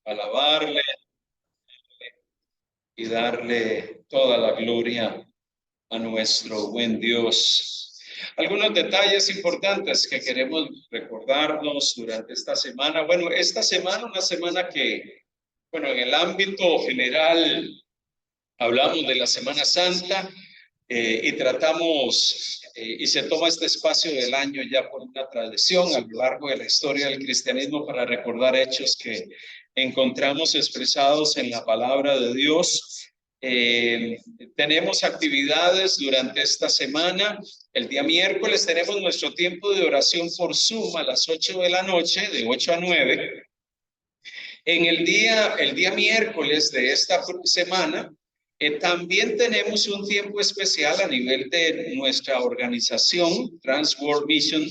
alabarle y darle toda la gloria a nuestro buen Dios. Algunos detalles importantes que queremos recordarnos durante esta semana. Bueno, esta semana, una semana que, bueno, en el ámbito general hablamos de la Semana Santa y tratamos, y se toma este espacio del año ya por una tradición a lo largo de la historia del cristianismo para recordar hechos que encontramos expresados en la palabra de Dios. Tenemos actividades durante esta semana. El día miércoles tenemos nuestro tiempo de oración por Zoom a las 8 de la noche, de 8 a 9. El día miércoles de esta semana, también tenemos un tiempo especial a nivel de nuestra organización, Trans World Mission.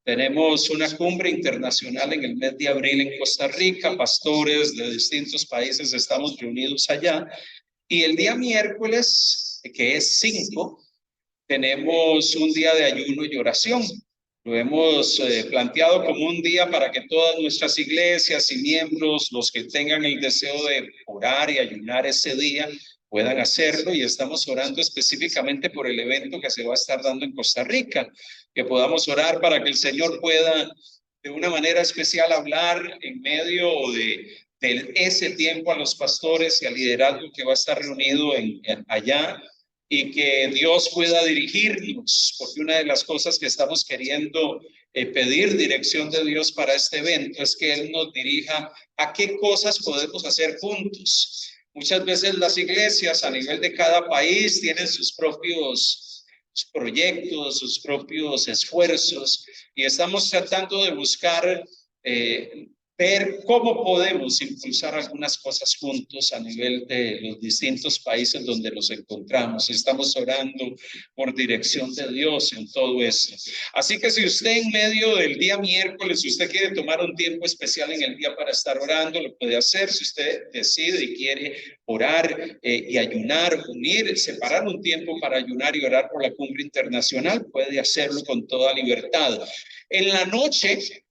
Tenemos una cumbre internacional en el mes de abril en Costa Rica. Pastores de distintos países estamos reunidos allá. Y el día miércoles, que es 5, tenemos un día de ayuno y oración. Lo hemos planteado como un día para que todas nuestras iglesias y miembros, los que tengan el deseo de orar y ayunar ese día, puedan hacerlo, y estamos orando específicamente por el evento que se va a estar dando en Costa Rica, que podamos orar para que el Señor pueda de una manera especial hablar en medio de ese tiempo a los pastores y al liderazgo que va a estar reunido allá, y que Dios pueda dirigirnos, porque una de las cosas que estamos queriendo pedir dirección de Dios para este evento es que Él nos dirija a qué cosas podemos hacer juntos. Muchas veces las iglesias a nivel de cada país tienen sus propios proyectos, sus propios esfuerzos, y estamos tratando de buscar ver cómo podemos impulsar algunas cosas juntos a nivel de los distintos países donde nos encontramos. Estamos orando por dirección de Dios en todo esto. Así que si usted en medio del día miércoles, si usted quiere tomar un tiempo especial en el día para estar orando, lo puede hacer. Si usted decide y quiere orar y ayunar, unir, separar un tiempo para ayunar y orar por la cumbre internacional, puede hacerlo con toda libertad. En la noche,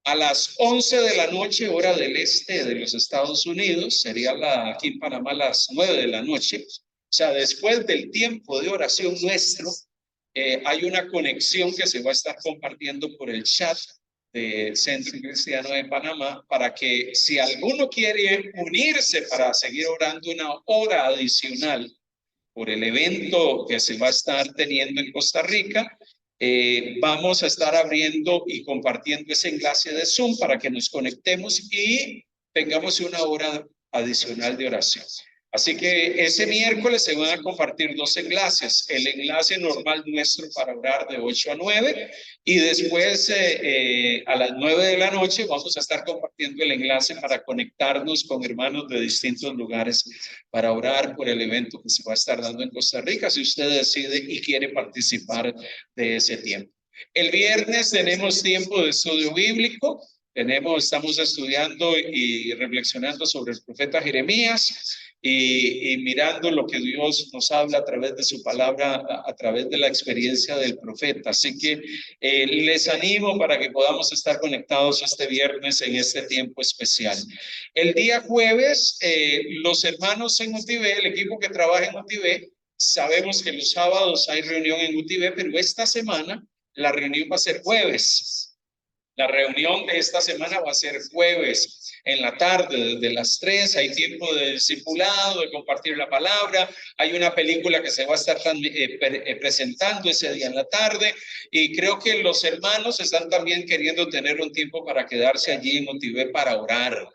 a las 11 de la noche, hora del este de los Estados Unidos, sería aquí en Panamá las 9 de la noche, o sea, después del tiempo de oración nuestro, hay una conexión que se va a estar compartiendo por el chat del Centro Cristiano de Panamá, para que si alguno quiere unirse para seguir orando una hora adicional por el evento que se va a estar teniendo en Costa Rica, vamos a estar abriendo y compartiendo ese enlace de Zoom para que nos conectemos y tengamos una hora adicional de oración. Así que ese miércoles se van a compartir 2 enlaces, el enlace normal nuestro para orar de 8 a 9, y después a las 9 de la noche vamos a estar compartiendo el enlace para conectarnos con hermanos de distintos lugares para orar por el evento que se va a estar dando en Costa Rica, si usted decide y quiere participar de ese tiempo. El viernes tenemos tiempo de estudio bíblico. Estamos estudiando y reflexionando sobre el profeta Jeremías y mirando lo que Dios nos habla a través de su palabra, a través de la experiencia del profeta. Así que les animo para que podamos estar conectados este viernes en este tiempo especial. El día jueves, los hermanos en UTV, el equipo que trabaja en UTV, sabemos que los sábados hay reunión en UTV, pero esta semana la reunión va a ser jueves. La reunión de esta semana va a ser jueves en la tarde, desde las 3. Hay tiempo de discipulado, de compartir la palabra. Hay una película que se va a estar presentando ese día en la tarde. Y creo que los hermanos están también queriendo tener un tiempo para quedarse allí en Motivé para orar.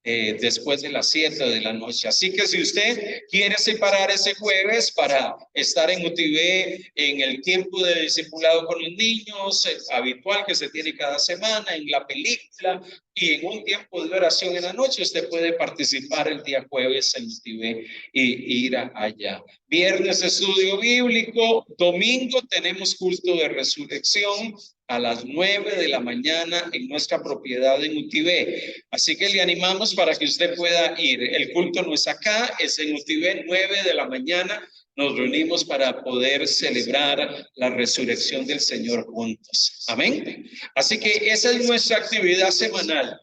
Después de las 7 de la noche. Así que si usted quiere separar ese jueves para estar en UTV en el tiempo de discipulado con los niños habitual que se tiene cada semana, en la película y en un tiempo de oración en la noche, usted puede participar el día jueves en UTV y ir allá. Viernes estudio bíblico, domingo tenemos culto de resurrección a las 9 de la mañana en nuestra propiedad en UTV. Así que le animamos para que usted pueda ir. El culto no es acá, es en UTV, 9 de la mañana. Nos reunimos para poder celebrar la resurrección del Señor juntos. Amén. Así que esa es nuestra actividad semanal.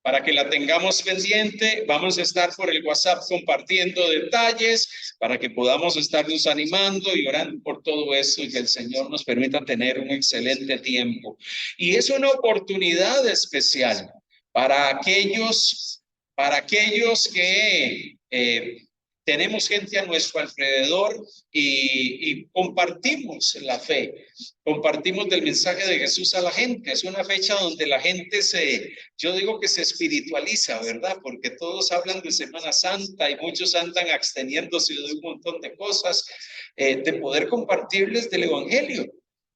para que la tengamos pendiente. Vamos a estar por el WhatsApp compartiendo detalles para que podamos estarnos animando y orando por todo eso y que el Señor nos permita tener un excelente tiempo. Y es una oportunidad especial para aquellos que tenemos gente a nuestro alrededor y compartimos la fe, compartimos del mensaje de Jesús a la gente. Es una fecha donde la gente yo digo que se espiritualiza, ¿verdad? Porque todos hablan de Semana Santa y muchos andan absteniéndose de un montón de cosas, de poder compartirles del Evangelio,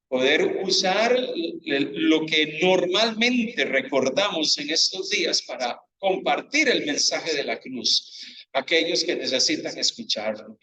poder usar lo que normalmente recordamos en estos días para compartir el mensaje de la cruz. Aquellos que necesitan escucharlo.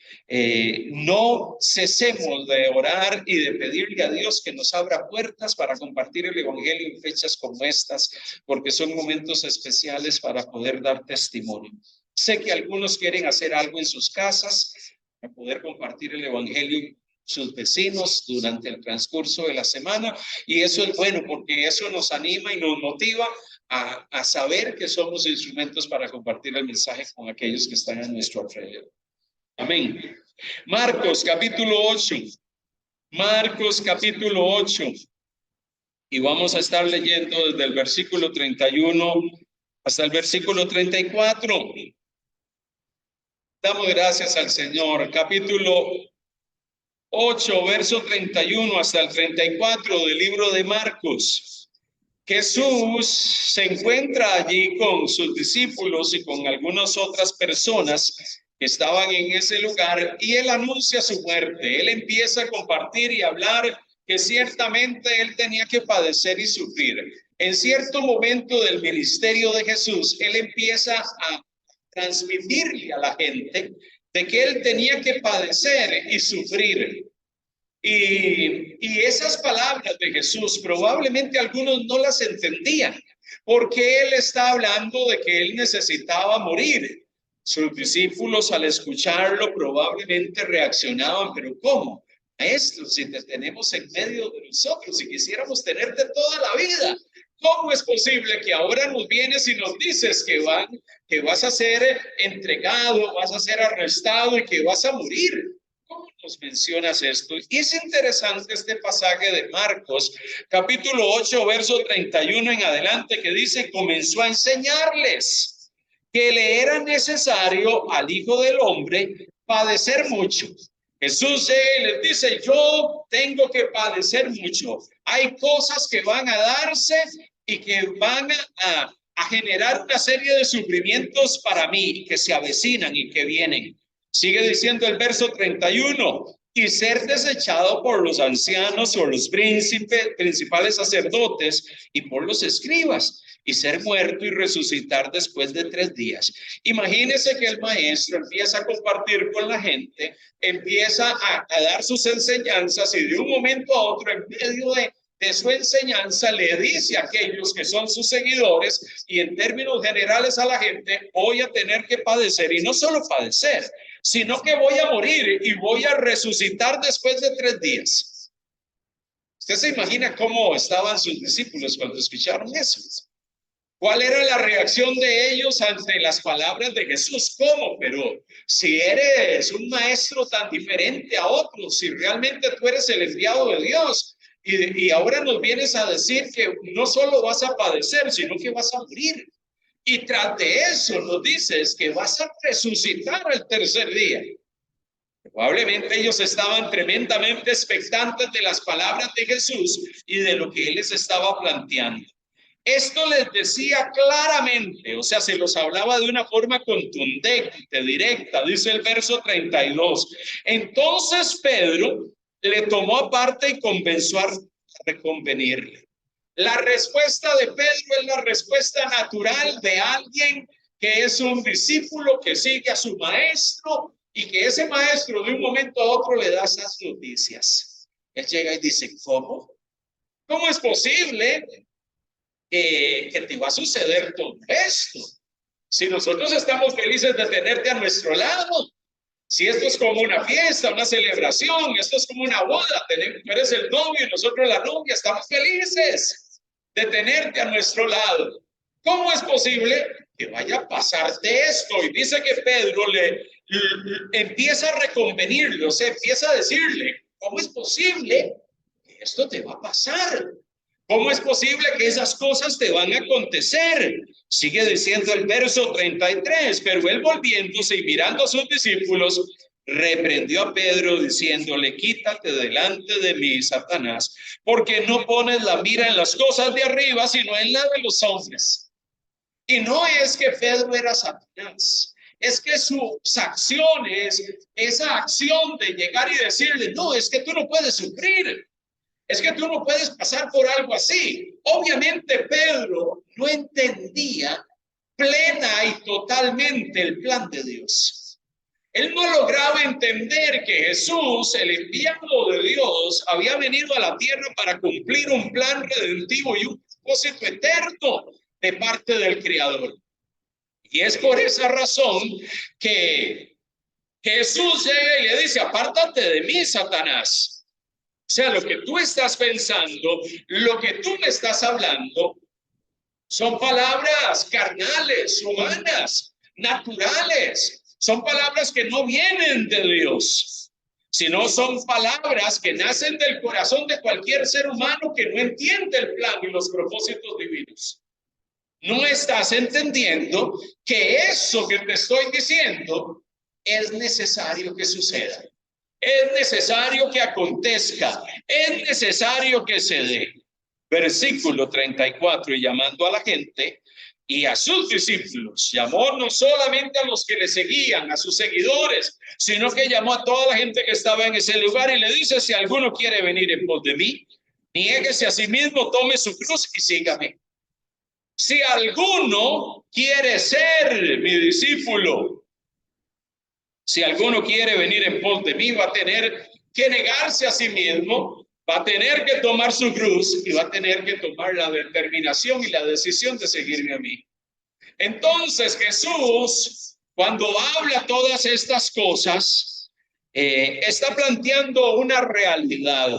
No cesemos de orar y de pedirle a Dios que nos abra puertas para compartir el Evangelio en fechas como estas, porque son momentos especiales para poder dar testimonio. Sé que algunos quieren hacer algo en sus casas para poder compartir el Evangelio sus vecinos durante el transcurso de la semana, y eso es bueno porque eso nos anima y nos motiva a saber que somos instrumentos para compartir el mensaje con aquellos que están a nuestro alrededor. Amén. Marcos capítulo 8. Marcos capítulo 8. Y vamos a estar leyendo desde el versículo 31 hasta el versículo 34. Damos gracias al Señor. Capítulo 8, verso 31 hasta el 34 del libro de Marcos. Jesús se encuentra allí con sus discípulos y con algunas otras personas que estaban en ese lugar, y él anuncia su muerte. Él empieza a compartir y hablar que ciertamente él tenía que padecer y sufrir. En cierto momento del ministerio de Jesús, él empieza a transmitirle a la gente de que él tenía que padecer y sufrir. Y esas palabras de Jesús probablemente algunos no las entendían, porque él está hablando de que él necesitaba morir. Sus discípulos al escucharlo probablemente reaccionaban, pero ¿cómo? Maestro, si te tenemos en medio de nosotros y quisiéramos tenerte toda la vida, ¿cómo es posible que ahora nos vienes y nos dices que vas a ser entregado, vas a ser arrestado y que vas a morir? ¿Cómo nos mencionas esto? Y es interesante este pasaje de Marcos, capítulo 8, verso 31 en adelante, que dice: comenzó a enseñarles que le era necesario al Hijo del Hombre padecer mucho. Jesús les dice: yo tengo que padecer mucho. Hay cosas que van a darse y que van a generar una serie de sufrimientos para mí, que se avecinan y que vienen. Sigue diciendo el verso 31, y ser desechado por los ancianos o los principales sacerdotes y por los escribas, y ser muerto y resucitar después de 3 días. Imagínese que el maestro empieza a compartir con la gente, empieza a dar sus enseñanzas, y de un momento a otro, en medio de su enseñanza, le dice a aquellos que son sus seguidores y en términos generales a la gente: voy a tener que padecer, y no solo padecer, sino que voy a morir y voy a resucitar después de 3 días. ¿Usted se imagina cómo estaban sus discípulos cuando escucharon eso? ¿Cuál era la reacción de ellos ante las palabras de Jesús? ¿Cómo? Pero si eres un maestro tan diferente a otros, si realmente tú eres el enviado de Dios, y ahora nos vienes a decir que no solo vas a padecer, sino que vas a morir. Y tras de eso nos dices que vas a resucitar al 3er día. Probablemente ellos estaban tremendamente expectantes de las palabras de Jesús y de lo que él les estaba planteando. Esto les decía claramente, o sea, se los hablaba de una forma contundente, directa. Dice el verso 32. Entonces Pedro le tomó aparte y comenzó a reconvenirle. La respuesta de Pedro es la respuesta natural de alguien que es un discípulo que sigue a su maestro, y que ese maestro de un momento a otro le da esas noticias. Él llega y dice: ¿cómo? ¿Cómo es posible que te va a suceder todo esto? Si nosotros estamos felices de tenerte a nuestro lado, si esto es como una fiesta, una celebración, esto es como una boda, tú eres el novio y nosotros la novia, estamos felices de tenerte a nuestro lado. ¿Cómo es posible que vaya a pasarte esto? Y dice que Pedro le empieza a reconvenirle, o sea, empieza a decirle, ¿cómo es posible que esto te va a pasar? ¿Cómo es posible que esas cosas te van a acontecer? Sigue diciendo el verso 33, pero él volviéndose y mirando a sus discípulos, reprendió a Pedro diciéndole, quítate delante de mí, Satanás, porque no pones la mira en las cosas de arriba, sino en la de los hombres. Y no es que Pedro era Satanás, es que sus acciones, esa acción de llegar y decirle, no, es que tú no puedes sufrir, es que tú no puedes pasar por algo así. Obviamente Pedro no entendía plena y totalmente el plan de Dios. Él no lograba entender que Jesús, el enviado de Dios, había venido a la tierra para cumplir un plan redentivo y un propósito eterno de parte del Creador. Y es por esa razón que Jesús llega y le dice, apártate de mí, Satanás. O sea, lo que tú estás pensando, lo que tú me estás hablando, son palabras carnales, humanas, naturales. Son palabras que no vienen de Dios, sino son palabras que nacen del corazón de cualquier ser humano que no entiende el plan y los propósitos divinos. No estás entendiendo que eso que te estoy diciendo es necesario que suceda. Es necesario que acontezca, es necesario que se dé. Versículo 34, y llamando a la gente y a sus discípulos, llamó no solamente a los que le seguían, a sus seguidores, sino que llamó a toda la gente que estaba en ese lugar y le dice, si alguno quiere venir en pos de mí, niéguese a sí mismo, tome su cruz y sígame. Si alguno quiere ser mi discípulo, si alguno quiere venir en pos de mí, va a tener que negarse a sí mismo, va a tener que tomar su cruz y va a tener que tomar la determinación y la decisión de seguirme a mí. Entonces Jesús, cuando habla todas estas cosas, está planteando una realidad.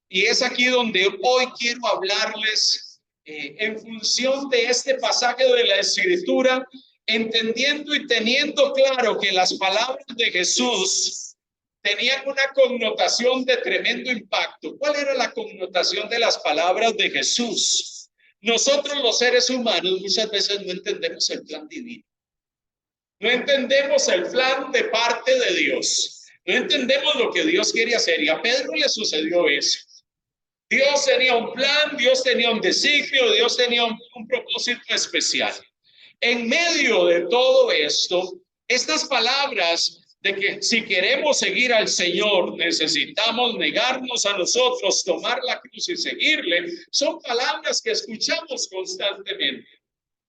Y es aquí donde hoy quiero hablarles en función de este pasaje de la Escritura, entendiendo y teniendo claro que las palabras de Jesús tenían una connotación de tremendo impacto. ¿Cuál era la connotación de las palabras de Jesús? Nosotros los seres humanos muchas veces no entendemos el plan divino. No entendemos el plan de parte de Dios. No entendemos lo que Dios quiere hacer. Y a Pedro le sucedió eso. Dios tenía un plan, Dios tenía un designio, Dios tenía un propósito especial. En medio de todo esto, estas palabras de que si queremos seguir al Señor, necesitamos negarnos a nosotros, tomar la cruz y seguirle, son palabras que escuchamos constantemente.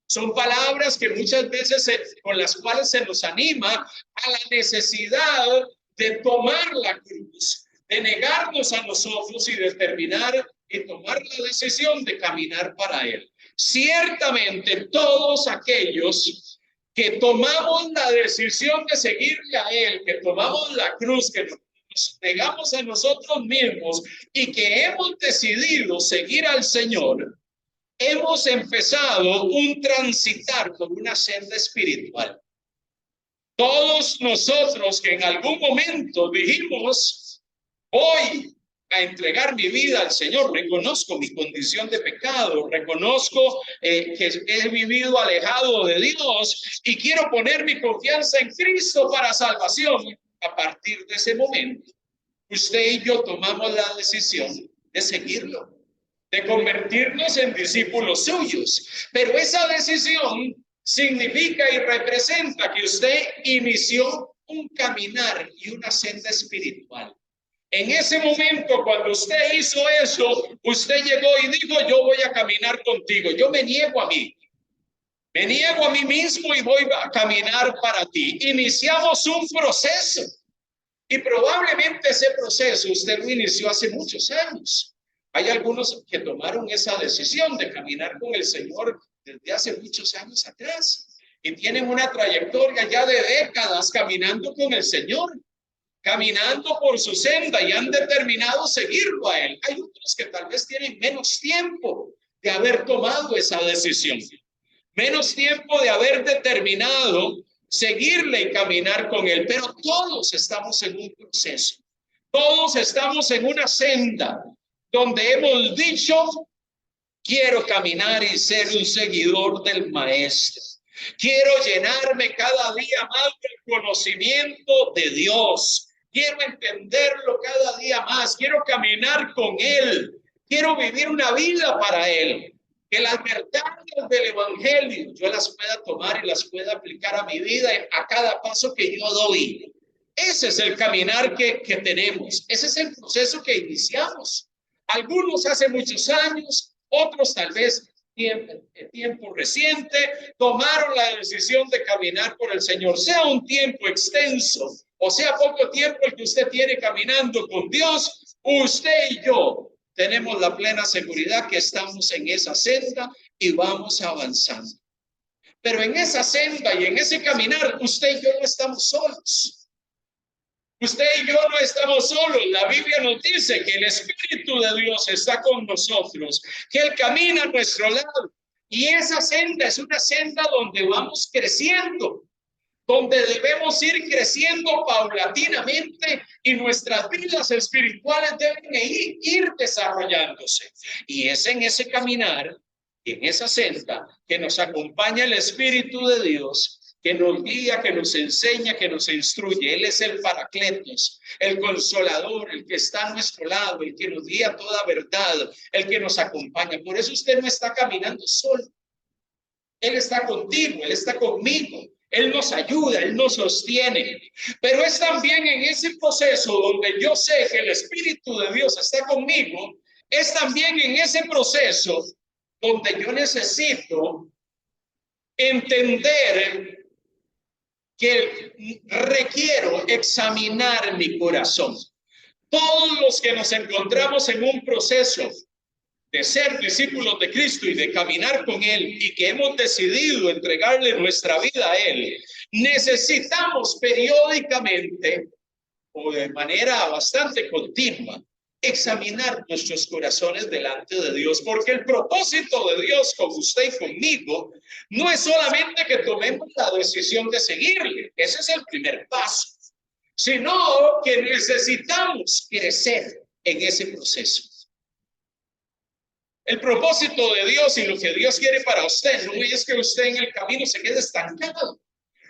Son palabras que muchas veces con las cuales se nos anima a la necesidad de tomar la cruz, de negarnos a nosotros y determinar y tomar la decisión de caminar para Él. Ciertamente todos aquellos que tomamos la decisión de seguirle a Él, que tomamos la cruz, que nos negamos a nosotros mismos y que hemos decidido seguir al Señor, hemos empezado un transitar por una senda espiritual. Todos nosotros que en algún momento dijimos, voy a entregar mi vida al Señor, reconozco mi condición de pecado, reconozco que he vivido alejado de Dios y quiero poner mi confianza en Cristo para salvación. A partir de ese momento, usted y yo tomamos la decisión de seguirlo, de convertirnos en discípulos suyos. Pero esa decisión significa y representa que usted inició un caminar y una senda espiritual. En ese momento, cuando usted hizo eso, usted llegó y dijo, yo voy a caminar contigo, yo me niego a mí. Me niego a mí mismo y voy a caminar para ti. Iniciamos un proceso y probablemente ese proceso usted lo inició hace muchos años. Hay algunos que tomaron esa decisión de caminar con el Señor desde hace muchos años atrás y tienen una trayectoria ya de décadas caminando con el Señor, caminando por su senda y han determinado seguirlo a Él. Hay otros que tal vez tienen menos tiempo de haber tomado esa decisión. menos tiempo de haber determinado seguirle y caminar con él. Pero todos estamos en un proceso. Todos estamos en una senda donde hemos dicho, quiero caminar y ser un seguidor del Maestro. Quiero llenarme cada día más del conocimiento de Dios. Quiero entenderlo cada día más. Quiero caminar con Él. Quiero vivir una vida para Él. Que las verdades del Evangelio yo las pueda tomar y las pueda aplicar a mi vida a cada paso que yo doy. Ese es el caminar que tenemos. Ese es el proceso que iniciamos. Algunos hace muchos años, otros tal vez tiempo reciente, tomaron la decisión de caminar por el Señor, sea un tiempo extenso o sea poco tiempo el que usted tiene caminando con Dios. Usted y yo tenemos la plena seguridad que estamos en esa senda y vamos avanzando. Pero en esa senda y en ese caminar, usted y yo no estamos solos. Usted y yo no estamos solos. La Biblia nos dice que el Espíritu de Dios está con nosotros, que Él camina a nuestro lado. Y esa senda es una senda donde vamos creciendo, donde debemos ir creciendo paulatinamente y nuestras vidas espirituales deben ir desarrollándose. Y es en ese caminar, en esa senda, que nos acompaña el Espíritu de Dios, que nos guía, que nos enseña, que nos instruye. Él es el Paracletos, el Consolador, el que está a nuestro lado, el que nos guía toda verdad, el que nos acompaña. Por eso usted no está caminando solo. Él está contigo, Él está conmigo. Él nos ayuda, Él nos sostiene. Pero es también en ese proceso donde yo sé que el Espíritu de Dios está conmigo, es también en ese proceso donde yo necesito entender que requiero examinar mi corazón. Todos los que nos encontramos en un proceso de ser discípulos de Cristo y de caminar con Él y que hemos decidido entregarle nuestra vida a Él, necesitamos periódicamente o de manera bastante continua examinar nuestros corazones delante de Dios, porque el propósito de Dios con usted y conmigo no es solamente que tomemos la decisión de seguirle, ese es el primer paso, sino que necesitamos crecer en ese proceso. El propósito de Dios y lo que Dios quiere para usted no es que usted en el camino se quede estancado.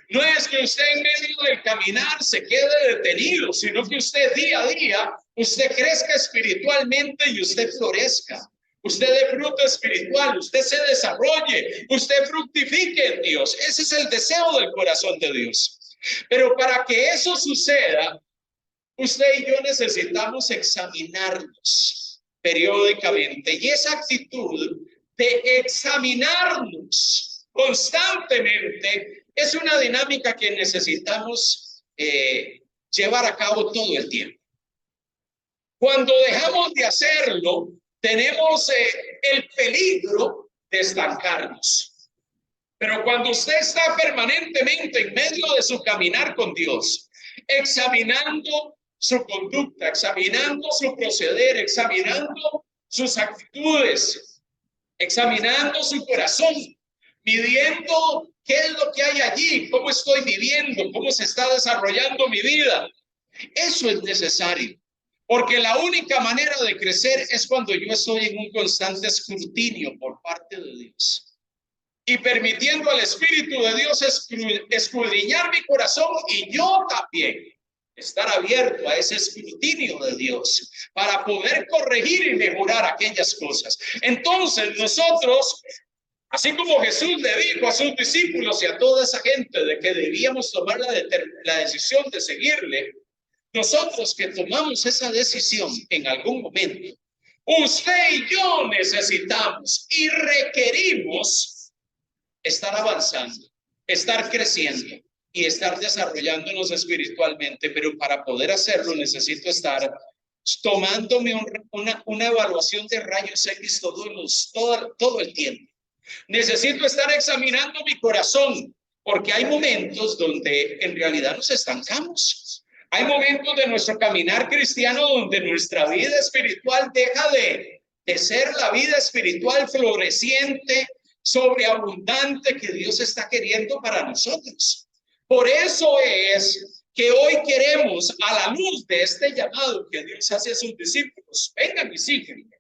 No es que usted en medio del caminar se quede detenido, sino que usted día a día, usted crezca espiritualmente y usted florezca. Usted dé fruto espiritual, usted se desarrolle, usted fructifique en Dios. Ese es el deseo del corazón de Dios. Pero para que eso suceda, usted y yo necesitamos examinarnos periódicamente. Y esa actitud de examinarnos constantemente es una dinámica que necesitamos llevar a cabo todo el tiempo. Cuando dejamos de hacerlo, tenemos el peligro de estancarnos. Pero cuando usted está permanentemente en medio de su caminar con Dios, examinando su conducta, examinando su proceder, examinando sus actitudes, examinando su corazón, midiendo qué es lo que hay allí, cómo estoy viviendo, cómo se está desarrollando mi vida. Eso es necesario, porque la única manera de crecer es cuando yo estoy en un constante escrutinio por parte de Dios y permitiendo al Espíritu de Dios escudriñar mi corazón y yo también estar abierto a ese escrutinio de Dios para poder corregir y mejorar aquellas cosas. Entonces nosotros, así como Jesús le dijo a sus discípulos y a toda esa gente de que debíamos tomar la decisión de seguirle, nosotros que tomamos esa decisión en algún momento, usted y yo necesitamos y requerimos estar avanzando, estar creciendo y estar desarrollándonos espiritualmente, pero para poder hacerlo necesito estar tomándome una evaluación de rayos X todo el tiempo. Necesito estar examinando mi corazón, porque hay momentos donde en realidad nos estancamos. Hay momentos de nuestro caminar cristiano donde nuestra vida espiritual deja de ser la vida espiritual floreciente, sobreabundante que Dios está queriendo para nosotros. Por eso es que hoy queremos, a la luz de este llamado que Dios hace a sus discípulos, vengan y síguenme,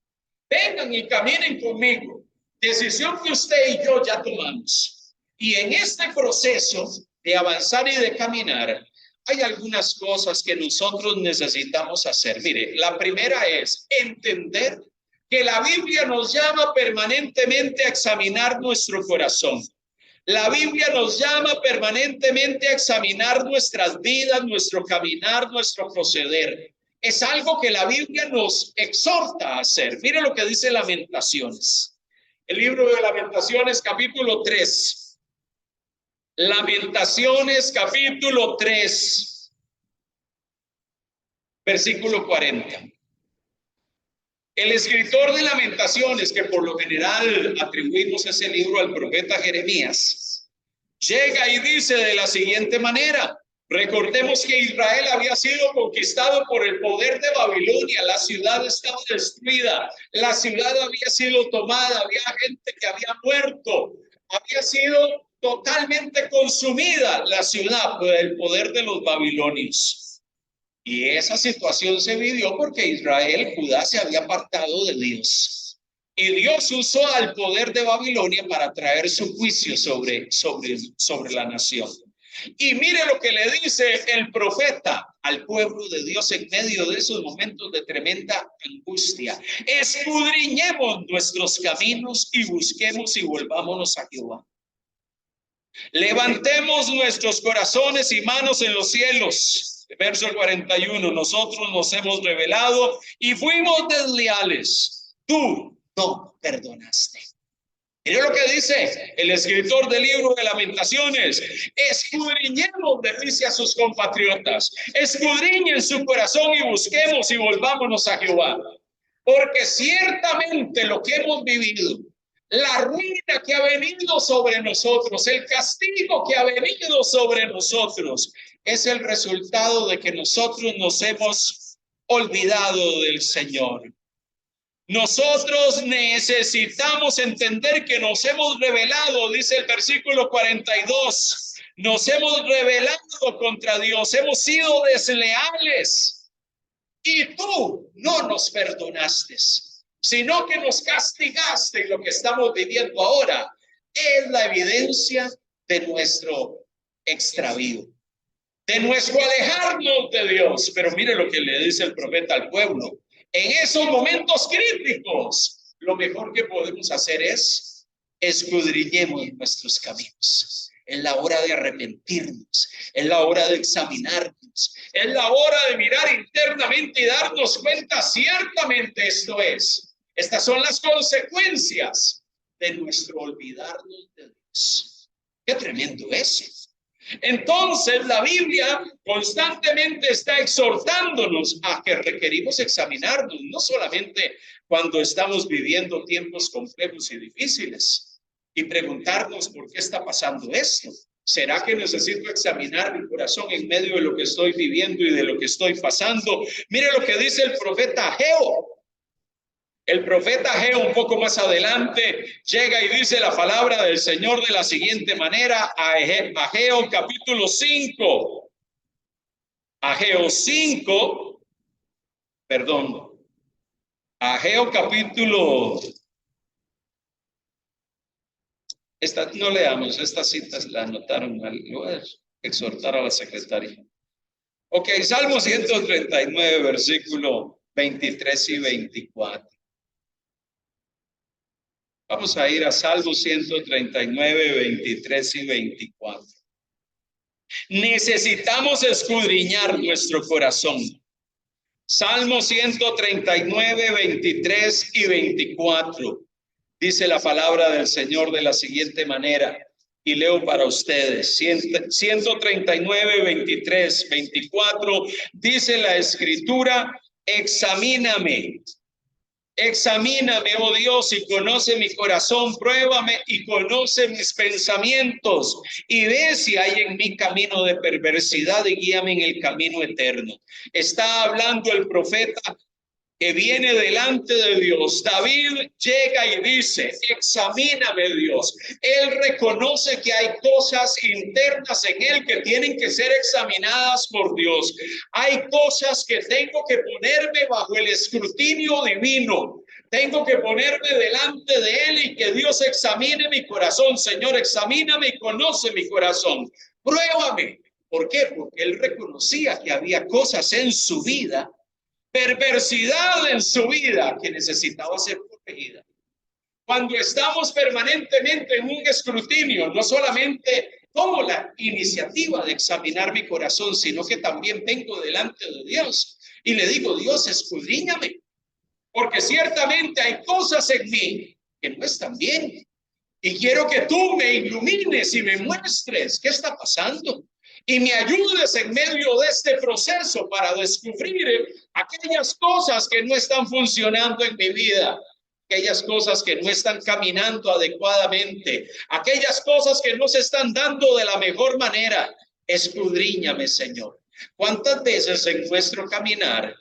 vengan y caminen conmigo. Decisión que usted y yo ya tomamos. Y en este proceso de avanzar y de caminar, hay algunas cosas que nosotros necesitamos hacer. Mire, la primera es entender que la Biblia nos llama permanentemente a examinar nuestro corazón. La Biblia nos llama permanentemente a examinar nuestras vidas, nuestro caminar, nuestro proceder. Es algo que la Biblia nos exhorta a hacer. Mire lo que dice Lamentaciones. El libro de Lamentaciones, capítulo 3. Lamentaciones, capítulo 3, versículo 40. El escritor de Lamentaciones, que por lo general atribuimos ese libro al profeta Jeremías, llega y dice de la siguiente manera: recordemos que Israel había sido conquistado por el poder de Babilonia, la ciudad estaba destruida, la ciudad había sido tomada, había gente que había muerto, había sido totalmente consumida la ciudad por el poder de los babilonios. Y esa situación se vivió porque Israel, Judá, se había apartado de Dios. Y Dios usó al poder de Babilonia para traer su juicio sobre la nación. Y mire lo que le dice el profeta al pueblo de Dios en medio de esos momentos de tremenda angustia: escudriñemos nuestros caminos y busquemos y volvámonos a Jehová. Levantemos nuestros corazones y manos en los cielos. Verso 41, nosotros nos hemos rebelado y fuimos desleales. Tú no perdonaste. Mire lo que dice el escritor del libro de Lamentaciones: escudriñemos, le dice a sus compatriotas, escudriñen su corazón y busquemos y volvámonos a Jehová. Porque ciertamente lo que hemos vivido, la ruina que ha venido sobre nosotros, el castigo que ha venido sobre nosotros, es el resultado de que nosotros nos hemos olvidado del Señor. Nosotros necesitamos entender que nos hemos rebelado, dice el versículo 42. Nos hemos rebelado contra Dios, hemos sido desleales. Y tú no nos perdonaste, sino que nos castigaste. Y lo que estamos viviendo ahora es la evidencia de nuestro extravío, de nuestro alejarnos de Dios. Pero mire lo que le dice el profeta al pueblo: en esos momentos críticos, lo mejor que podemos hacer es escudriñemos nuestros caminos. Es la hora de arrepentirnos, es la hora de examinarnos, es la hora de mirar internamente y darnos cuenta, ciertamente estas son las consecuencias de nuestro olvidarnos de Dios. Qué tremendo es. Entonces la Biblia constantemente está exhortándonos a que requerimos examinarnos, no solamente cuando estamos viviendo tiempos complejos y difíciles, y preguntarnos por qué está pasando esto. ¿Será que necesito examinar mi corazón en medio de lo que estoy viviendo y de lo que estoy pasando? Mire lo que dice el profeta Ageo. El profeta Ageo, un poco más adelante, llega y dice la palabra del Señor de la siguiente manera: Ageo capítulo 5. Ageo 5, perdón. Ageo capítulo... no leamos, estas citas la anotaron mal. Lo voy a exhortar a la secretaria. Ok, Salmo 139, versículo 23 y 24. Vamos a ir a Salmo 139, 23 y 24. Necesitamos escudriñar nuestro corazón. Salmo 139, 23 y 24. Dice la palabra del Señor de la siguiente manera, y leo para ustedes. 139, 23, 24, dice la Escritura: examíname, oh Dios, y conoce mi corazón, pruébame y conoce mis pensamientos, y ve si hay en mí camino de perversidad y guíame en el camino eterno. Está hablando el profeta que viene delante de Dios. David llega y dice: examíname, Dios. Él reconoce que hay cosas internas en él que tienen que ser examinadas por Dios. Hay cosas que tengo que ponerme bajo el escrutinio divino. Tengo que ponerme delante de él y que Dios examine mi corazón. Señor, examíname y conoce mi corazón. Pruébame. ¿Por qué? Porque él reconocía que había cosas en su vida, perversidad en su vida, que necesitaba ser corregida. Cuando estamos permanentemente en un escrutinio, no solamente tomo la iniciativa de examinar mi corazón, sino que también vengo delante de Dios y le digo: Dios, escudriñame, porque ciertamente hay cosas en mí que no están bien. Y quiero que tú me ilumines y me muestres qué está pasando. Y me ayudes en medio de este proceso para descubrir aquellas cosas que no están funcionando en mi vida, aquellas cosas que no están caminando adecuadamente, aquellas cosas que no se están dando de la mejor manera. Escudriñame, Señor. ¿Cuántas veces en nuestro caminar,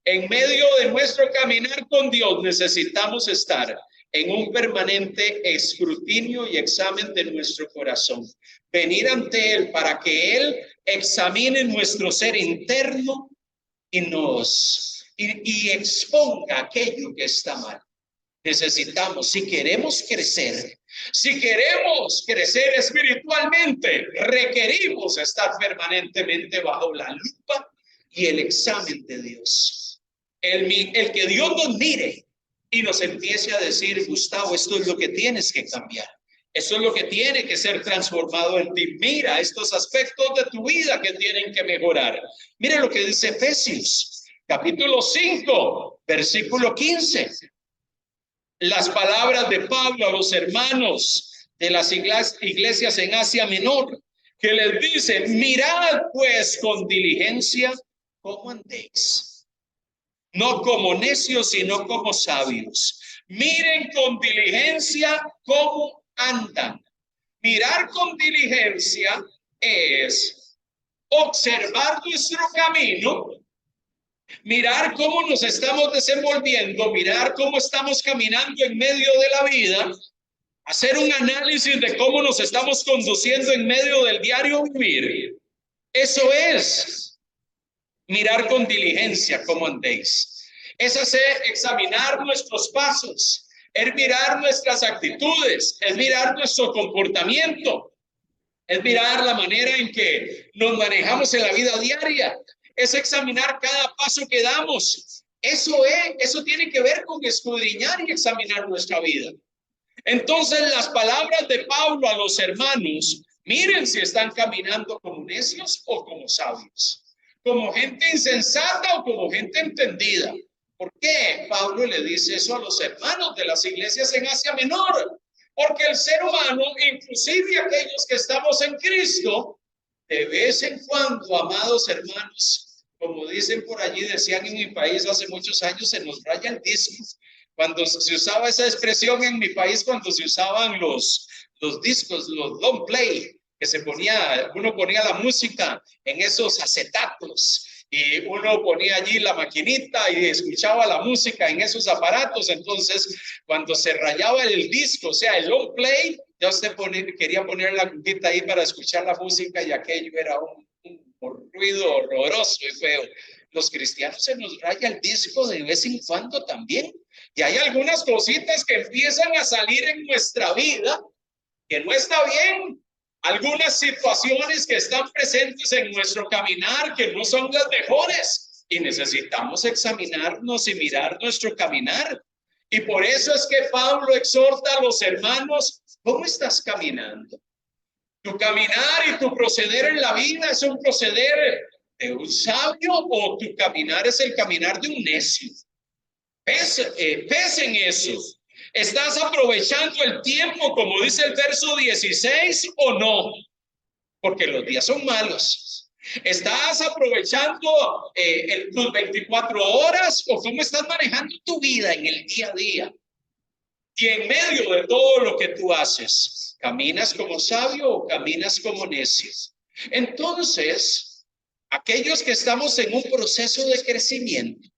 en medio de nuestro caminar con Dios, necesitamos estar en un permanente escrutinio y examen de nuestro corazón? Venir ante Él para que Él examine nuestro ser interno y y exponga aquello que está mal. Necesitamos, si queremos crecer espiritualmente, requerimos estar permanentemente bajo la lupa y el examen de Dios. El que Dios nos mire y nos empiece a decir: Gustavo, esto es lo que tienes que cambiar. Eso es lo que tiene que ser transformado en ti. Mira estos aspectos de tu vida que tienen que mejorar. Mira lo que dice Efesios, capítulo 5, versículo 15. Las palabras de Pablo a los hermanos de las iglesias en Asia Menor, que les dice: mirad pues con diligencia cómo andéis, no como necios, sino como sabios. Miren con diligencia cómo andan. Mirar con diligencia es observar nuestro camino, mirar cómo nos estamos desenvolviendo, mirar cómo estamos caminando en medio de la vida, hacer un análisis de cómo nos estamos conduciendo en medio del diario vivir. Eso es mirar con diligencia cómo andéis. Es hacer, examinar nuestros pasos, es mirar nuestras actitudes, es mirar nuestro comportamiento, es mirar la manera en que nos manejamos en la vida diaria, es examinar cada paso que damos. Eso tiene que ver con escudriñar y examinar nuestra vida. Entonces, las palabras de Pablo a los hermanos: miren si están caminando como necios o como sabios, como gente insensata o como gente entendida. ¿Por qué Pablo le dice eso a los hermanos de las iglesias en Asia Menor? Porque el ser humano, inclusive aquellos que estamos en Cristo, de vez en cuando, amados hermanos, como dicen por allí, decían en mi país hace muchos años, se nos raya el disco. Cuando se usaba esa expresión en mi país, cuando se usaban los discos, los long play, que uno ponía la música en esos acetatos y uno ponía allí la maquinita y escuchaba la música en esos aparatos. Entonces, cuando se rayaba el disco, o sea, el long play, ya usted quería poner la cujita ahí para escuchar la música y aquello era un ruido horroroso y feo. Los cristianos se nos raya el disco de vez en cuando también. Y hay algunas cositas que empiezan a salir en nuestra vida que no está bien. Algunas situaciones que están presentes en nuestro caminar que no son las mejores. Y necesitamos examinarnos y mirar nuestro caminar. Y por eso es que Pablo exhorta a los hermanos: ¿cómo estás caminando? Tu caminar y tu proceder en la vida es un proceder de un sabio o tu caminar es el caminar de un necio. Pesen eso. ¿Estás aprovechando el tiempo, como dice el verso 16, o no? Porque los días son malos. ¿Estás aprovechando tus 24 horas o cómo estás manejando tu vida en el día a día? Y en medio de todo lo que tú haces, ¿caminas como sabio o caminas como necio? Entonces, aquellos que estamos en un proceso de crecimiento,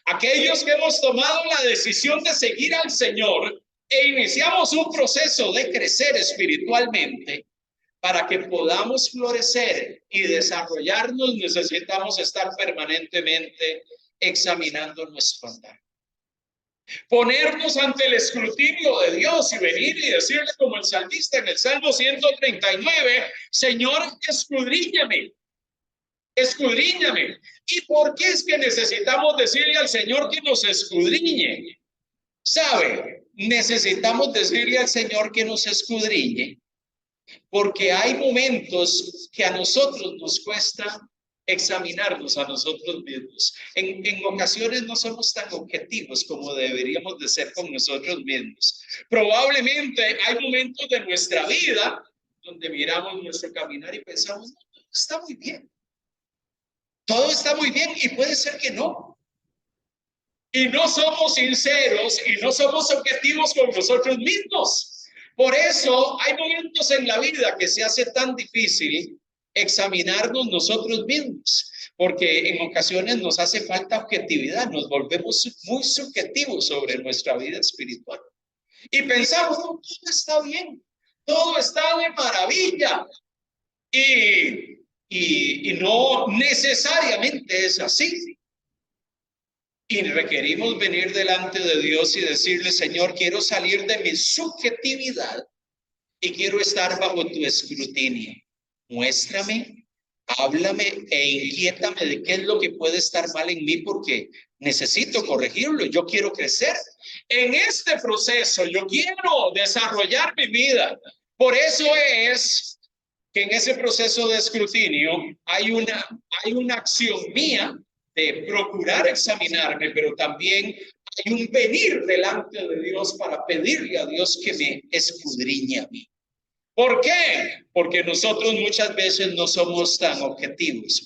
Aquellos que hemos tomado la decisión de seguir al Señor e iniciamos un proceso de crecer espiritualmente, para que podamos florecer y desarrollarnos, necesitamos estar permanentemente examinando nuestro andar. Ponernos ante el escrutinio de Dios y venir y decirle como el salmista en el Salmo 139, Señor, escudriñame, escudriñame. ¿Y por qué es que necesitamos decirle al Señor que nos escudriñe? ¿Sabe? Necesitamos decirle al Señor que nos escudriñe porque hay momentos que a nosotros nos cuesta examinarnos a nosotros mismos. En ocasiones no somos tan objetivos como deberíamos de ser con nosotros mismos. Probablemente hay momentos de nuestra vida donde miramos nuestro caminar y pensamos, no, todo está muy bien. Todo está muy bien y puede ser que no. Y no somos sinceros y no somos objetivos con nosotros mismos. Por eso hay momentos en la vida que se hace tan difícil examinarnos nosotros mismos, porque en ocasiones nos hace falta objetividad, nos volvemos muy subjetivos sobre nuestra vida espiritual. Y pensamos, no, todo está bien, todo está de maravilla. Y no necesariamente es así. Y requerimos venir delante de Dios y decirle, Señor, quiero salir de mi subjetividad y quiero estar bajo tu escrutinio. Muéstrame, háblame e inquiétame de qué es lo que puede estar mal en mí porque necesito corregirlo. Yo quiero crecer. En este proceso yo quiero desarrollar mi vida. Por eso es que en ese proceso de escrutinio hay una acción mía de procurar examinarme, pero también hay un venir delante de Dios para pedirle a Dios que me escudriñe a mí. ¿Por qué? Porque nosotros muchas veces no somos tan objetivos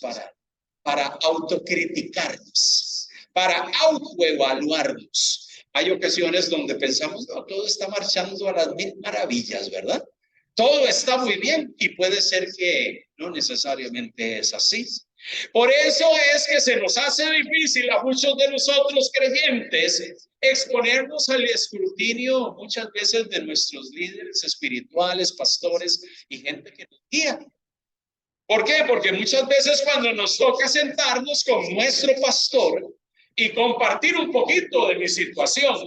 para autocriticarnos, para autoevaluarnos. Hay ocasiones donde pensamos, no, todo está marchando a las mil maravillas, ¿verdad? Todo está muy bien y puede ser que no necesariamente es así. Por eso es que se nos hace difícil a muchos de nosotros creyentes exponernos al escrutinio muchas veces de nuestros líderes espirituales, pastores y gente que nos guía. ¿Por qué? Porque muchas veces cuando nos toca sentarnos con nuestro pastor y compartir un poquito de mi situación,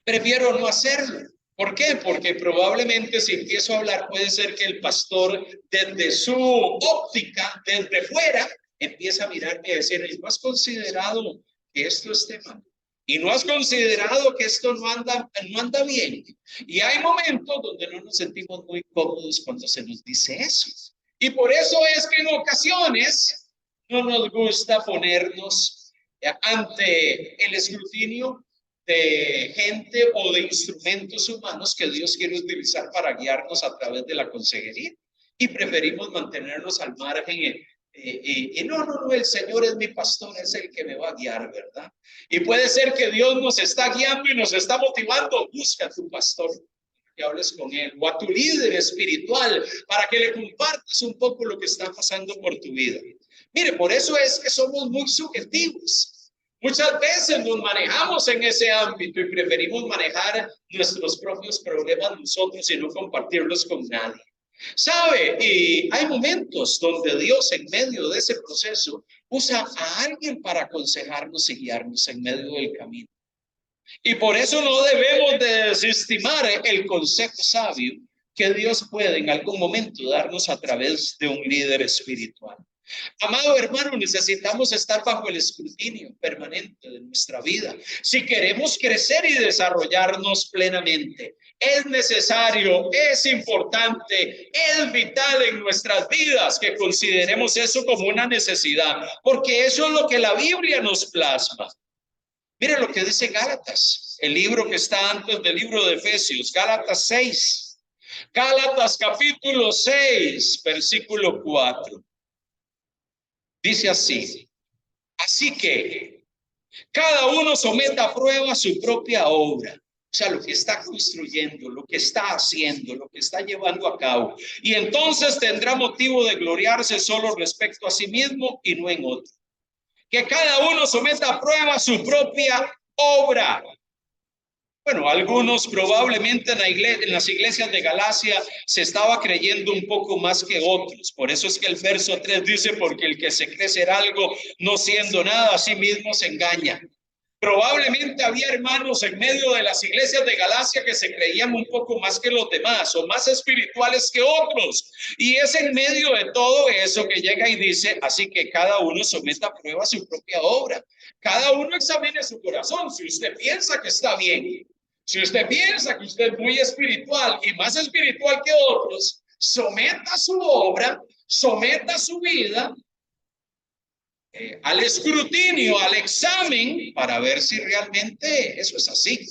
prefiero no hacerlo. ¿Por qué? Porque probablemente si empiezo a hablar puede ser que el pastor desde su óptica, desde fuera, empieza a mirarme y a decir, ¿no has considerado que esto esté mal? Y no has considerado que esto no anda bien. Y hay momentos donde no nos sentimos muy cómodos cuando se nos dice eso. Y por eso es que en ocasiones no nos gusta ponernos ante el escrutinio de gente o de instrumentos humanos que Dios quiere utilizar para guiarnos a través de la consejería. Y preferimos mantenernos al margen. Y no, el Señor es mi pastor, es el que me va a guiar, ¿verdad? Y puede ser que Dios nos está guiando y nos está motivando. Busca a tu pastor, que hables con él, o a tu líder espiritual, para que le compartas un poco lo que está pasando por tu vida. Mire, por eso es que somos muy subjetivos. Muchas veces nos manejamos en ese ámbito y preferimos manejar nuestros propios problemas nosotros y no compartirlos con nadie. ¿Sabe? Y hay momentos donde Dios en medio de ese proceso usa a alguien para aconsejarnos y guiarnos en medio del camino. Y por eso no debemos de desestimar el consejo sabio que Dios puede en algún momento darnos a través de un líder espiritual. Amado hermano, necesitamos estar bajo el escrutinio permanente de nuestra vida. Si queremos crecer y desarrollarnos plenamente, es necesario, es importante, es vital en nuestras vidas que consideremos eso como una necesidad, porque eso es lo que la Biblia nos plasma. Mire lo que dice Gálatas, el libro que está antes del libro de Efesios, Gálatas 6. Gálatas capítulo 6, versículo 4. Dice así, así que cada uno someta a prueba su propia obra, o sea, lo que está construyendo, lo que está haciendo, lo que está llevando a cabo. Y entonces tendrá motivo de gloriarse solo respecto a sí mismo y no en otro. Que cada uno someta a prueba su propia obra. Bueno, algunos probablemente en las iglesias de Galacia se estaba creyendo un poco más que otros. Por eso es que el verso 3 dice, porque el que se cree ser algo, no siendo nada, a sí mismo se engaña. Probablemente había hermanos en medio de las iglesias de Galacia que se creían un poco más que los demás o más espirituales que otros. Y es en medio de todo eso que llega y dice, así que cada uno someta a prueba su propia obra. Cada uno examine su corazón. Si usted piensa que está bien, si usted piensa que usted es muy espiritual y más espiritual que otros, someta su obra, someta su vida al escrutinio, al examen, para ver si realmente eso es así.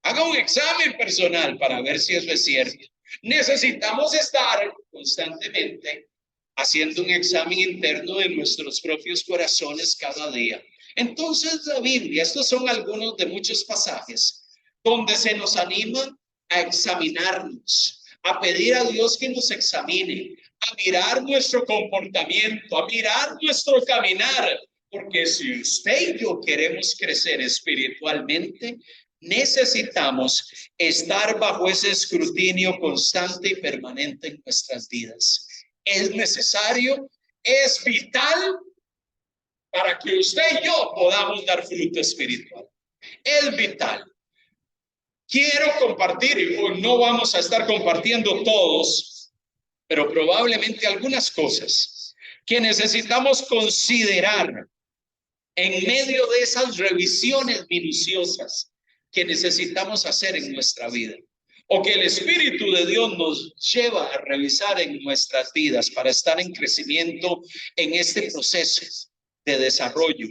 Haga un examen personal para ver si eso es cierto. Necesitamos estar constantemente haciendo un examen interno de nuestros propios corazones cada día. Entonces la Biblia, estos son algunos de muchos pasajes donde se nos anima a examinarnos, a pedir a Dios que nos examine, a mirar nuestro comportamiento, a mirar nuestro caminar, porque si usted y yo queremos crecer espiritualmente, necesitamos estar bajo ese escrutinio constante y permanente en nuestras vidas. Es necesario, es vital para que usted y yo podamos dar fruto espiritual. Es vital. Quiero compartir, y hoy no vamos a estar compartiendo todos, pero probablemente algunas cosas que necesitamos considerar en medio de esas revisiones minuciosas que necesitamos hacer en nuestra vida, o que el Espíritu de Dios nos lleva a revisar en nuestras vidas para estar en crecimiento en este proceso de desarrollo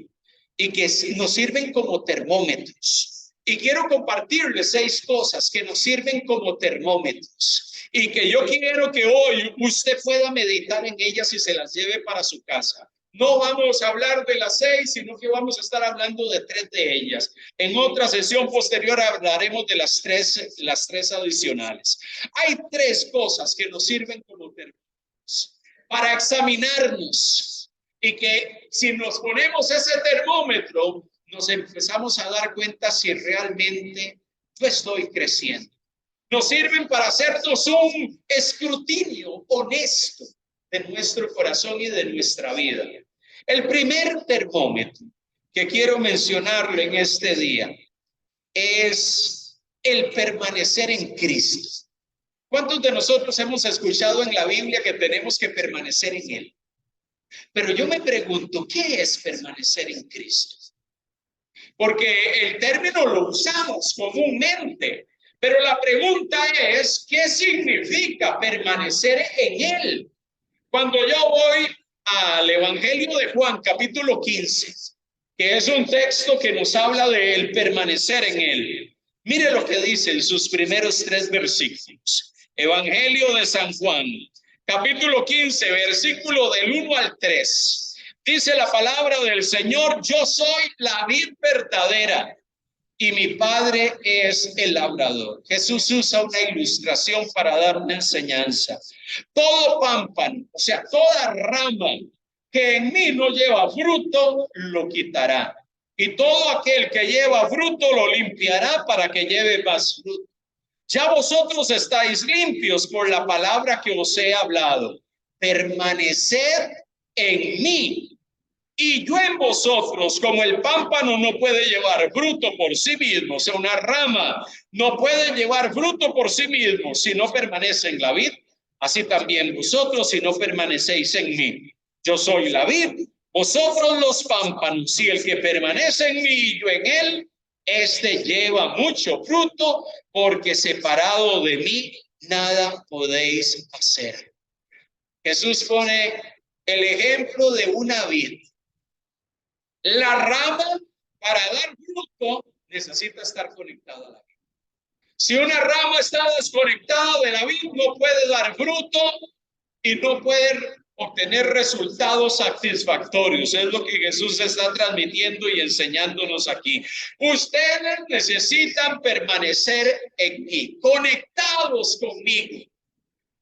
y que nos sirven como termómetros. Y quiero compartirles 6 cosas que nos sirven como termómetros y que yo quiero que hoy usted pueda meditar en ellas y se las lleve para su casa. No vamos a hablar de las 6, sino que vamos a estar hablando de 3 de ellas. En otra sesión posterior hablaremos de las tres adicionales. Hay 3 cosas que nos sirven como termómetros para examinarnos y que si nos ponemos ese termómetro, nos empezamos a dar cuenta si realmente yo estoy creciendo. Nos sirven para hacernos un escrutinio honesto de nuestro corazón y de nuestra vida. El primer termómetro que quiero mencionarle en este día es el permanecer en Cristo. ¿Cuántos de nosotros hemos escuchado en la Biblia que tenemos que permanecer en Él? Pero yo me pregunto, ¿qué es permanecer en Cristo? Porque el término lo usamos comúnmente, pero la pregunta es, ¿qué significa permanecer en Él? Cuando yo voy al Evangelio de Juan, capítulo 15, que es un texto que nos habla de el permanecer en Él. Mire lo que dice en sus primeros 3 versículos. Evangelio de San Juan, capítulo 15, versículo del 1 al 3. Dice la palabra del Señor, yo soy la vid verdadera y mi Padre es el labrador. Jesús usa una ilustración para dar una enseñanza. Todo pámpano, o sea, toda rama que en mí no lleva fruto, lo quitará. Y todo aquel que lleva fruto, lo limpiará para que lleve más fruto. Ya vosotros estáis limpios por la palabra que os he hablado. Permaneced en mí y yo en vosotros. Como el pámpano no puede llevar fruto por sí mismo, o sea, una rama no puede llevar fruto por sí mismo si no permanece en la vid, así también vosotros si no permanecéis en mí. Yo soy la vid, vosotros los pámpanos. Si el que permanece en mí y yo en él, este lleva mucho fruto, porque separado de mí nada podéis hacer. Jesús pone el ejemplo de una vid. La rama, para dar fruto, necesita estar conectada a la vid. Si una rama está desconectada de la vid, no puede dar fruto y no puede obtener resultados satisfactorios. Es lo que Jesús está transmitiendo y enseñándonos aquí. Ustedes necesitan permanecer en mí, conectados conmigo.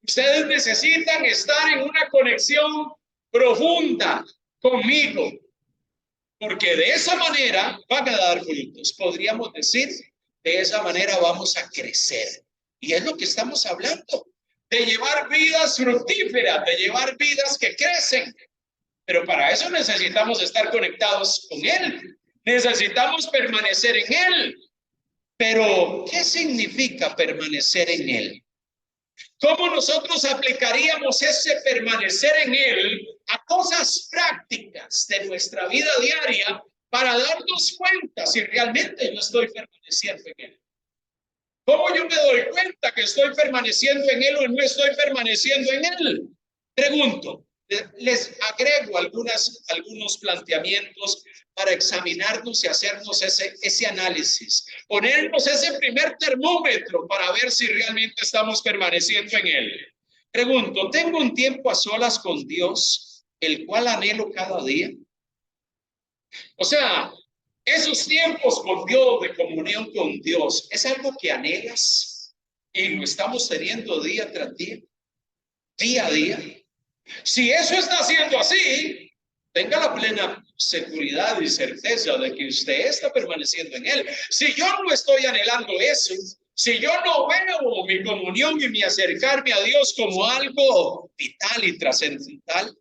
Ustedes necesitan estar en una conexión profunda conmigo. porque de esa manera van a dar frutos. Podríamos decir, de esa manera vamos a crecer. Y es lo que estamos hablando, de llevar vidas fructíferas, de llevar vidas que crecen. Pero para eso necesitamos estar conectados con Él. Necesitamos permanecer en Él. Pero, ¿qué significa permanecer en Él? ¿Cómo nosotros aplicaríamos ese permanecer en Él a cosas prácticas de nuestra vida diaria para darnos cuenta si realmente yo estoy permaneciendo en Él? ¿Cómo yo me doy cuenta que estoy permaneciendo en Él o no estoy permaneciendo en Él? Pregunto, les agrego algunos planteamientos para examinarnos y hacernos ese análisis. Ponernos ese primer termómetro para ver si realmente estamos permaneciendo en Él. Pregunto, ¿tengo un tiempo a solas con Dios, el cual anhelo cada día? O sea, esos tiempos con Dios, de comunión con Dios, ¿es algo que anhelas? Y lo estamos teniendo día tras día, día a día. Si eso está siendo así, tenga la plena seguridad y certeza de que usted está permaneciendo en Él. Si yo no estoy anhelando eso, si yo no veo mi comunión y mi acercarme a Dios como algo vital y trascendental,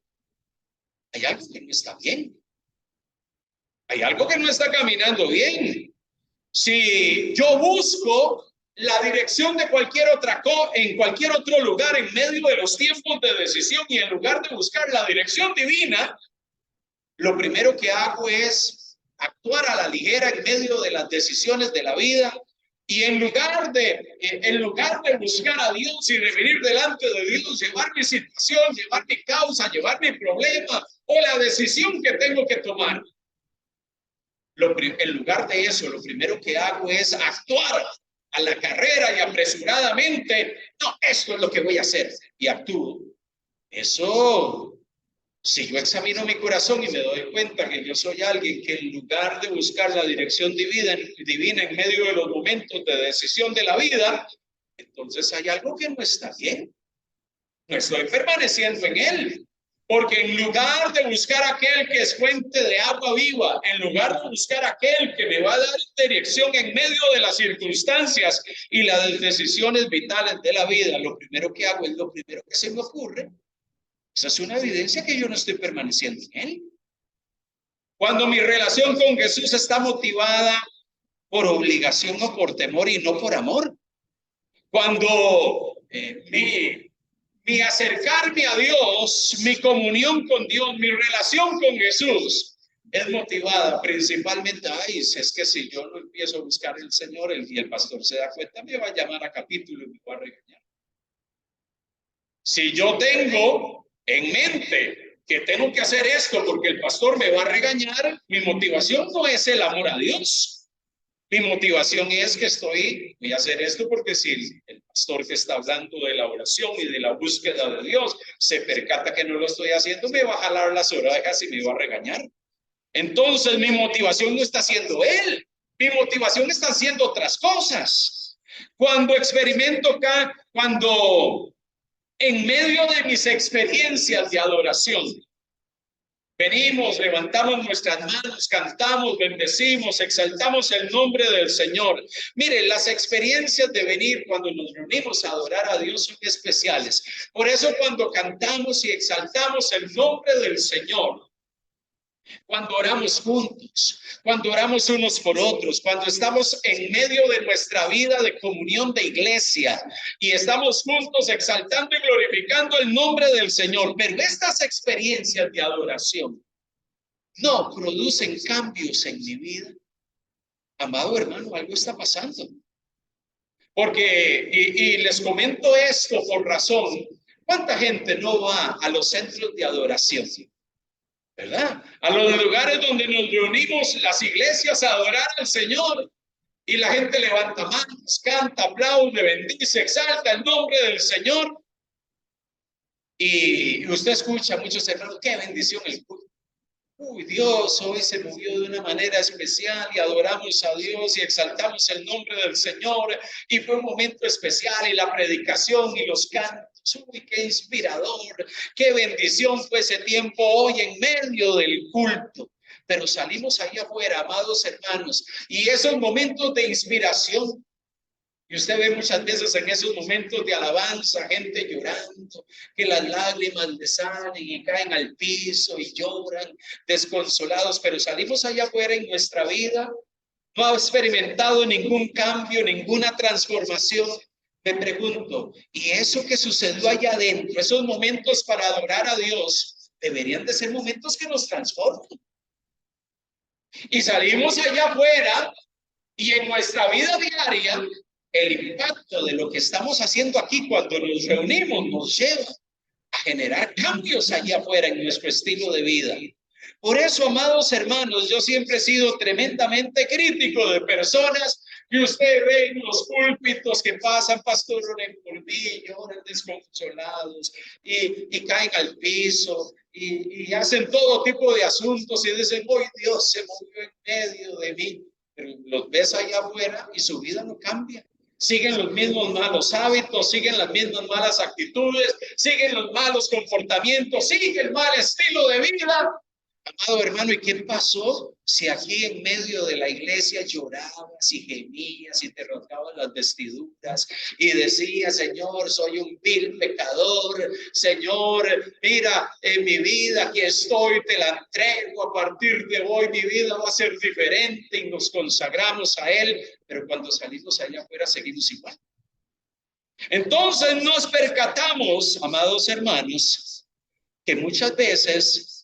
hay algo que no está bien. Hay algo que no está caminando bien. Si yo busco la dirección de cualquier otra cosa en cualquier otro lugar en medio de los tiempos de decisión y en lugar de buscar la dirección divina, lo primero que hago es actuar a la ligera en medio de las decisiones de la vida y en lugar de buscar a Dios y de venir delante de Dios, llevar mi situación, llevar mi causa, llevar mi problema o la decisión que tengo que tomar. En lugar de eso, lo primero que hago es actuar a la carrera y apresuradamente. No, esto es lo que voy a hacer y actúo. Eso, si yo examino mi corazón y me doy cuenta que yo soy alguien que en lugar de buscar la dirección divina en medio de los momentos de decisión de la vida, entonces hay algo que no está bien. No estoy permaneciendo en Él. Porque en lugar de buscar aquel que es fuente de agua viva, en lugar de buscar aquel que me va a dar dirección en medio de las circunstancias y las decisiones vitales de la vida, lo primero que hago es lo primero que se me ocurre. Esa es una evidencia que yo no estoy permaneciendo en Él. Cuando mi relación con Jesús está motivada por obligación o por temor y no por amor. Cuando mi acercarme a Dios, mi comunión con Dios, mi relación con Jesús es motivada principalmente, es que si yo no empiezo a buscar al Señor y el pastor se da cuenta, me va a llamar a capítulo y me va a regañar. Si yo tengo en mente que tengo que hacer esto porque el pastor me va a regañar, mi motivación no es el amor a Dios. Mi motivación es que voy a hacer esto porque si el pastor que está hablando de la oración y de la búsqueda de Dios se percata que no lo estoy haciendo, me va a jalar las orejas y me va a regañar. Entonces mi motivación no está siendo Él, mi motivación está siendo otras cosas. Cuando en medio de mis experiencias de adoración, venimos, levantamos nuestras manos, cantamos, bendecimos, exaltamos el nombre del Señor. Miren, las experiencias de venir cuando nos reunimos a adorar a Dios son especiales. Por eso cuando cantamos y exaltamos el nombre del Señor, cuando oramos juntos, cuando oramos unos por otros, cuando estamos en medio de nuestra vida de comunión de iglesia y estamos juntos exaltando y glorificando el nombre del Señor, pero estas experiencias de adoración no producen cambios en mi vida. Amado hermano, algo está pasando. Porque, y les comento esto por razón, ¿cuánta gente no va a los centros de adoración? ¿Verdad? A los lugares donde nos reunimos las iglesias a adorar al Señor y la gente levanta manos, canta, aplaude, bendice, exalta el nombre del Señor y usted escucha a muchos hermanos, qué bendición el culto. Uy, Dios hoy se movió de una manera especial y adoramos a Dios y exaltamos el nombre del Señor y fue un momento especial y la predicación y los cantos. Uy, qué inspirador, qué bendición fue ese tiempo hoy en medio del culto. pero salimos allá afuera, amados hermanos, y esos momentos de inspiración, y usted ve muchas veces en esos momentos de alabanza, gente llorando, que las lágrimas les salen y caen al piso y lloran, desconsolados, pero salimos allá afuera en nuestra vida, no ha experimentado ningún cambio, ninguna transformación. Me pregunto, ¿y eso que sucedió allá adentro, esos momentos para adorar a Dios, deberían de ser momentos que nos transforman? Y salimos allá afuera y en nuestra vida diaria, el impacto de lo que estamos haciendo aquí cuando nos reunimos nos lleva a generar cambios allá afuera en nuestro estilo de vida. Por eso, amados hermanos, yo siempre he sido tremendamente crítico de personas que usted ve en los púlpitos que pasan, pastor, oren por mí, lloran desconsolados y caen al piso y hacen todo tipo de asuntos y dicen, hoy Dios se movió en medio de mí. Pero los ves allá afuera y su vida no cambia. Siguen los mismos malos hábitos, siguen las mismas malas actitudes, siguen los malos comportamientos, sigue el mal estilo de vida. Amado hermano, ¿y qué pasó? Si aquí en medio de la iglesia llorabas y gemías y te rasgabas las vestiduras y decías, Señor, soy un vil pecador, Señor, mira, en mi vida aquí estoy, te la entrego, a partir de hoy mi vida va a ser diferente y nos consagramos a Él, pero cuando salimos allá afuera seguimos igual. Entonces nos percatamos, amados hermanos, que muchas veces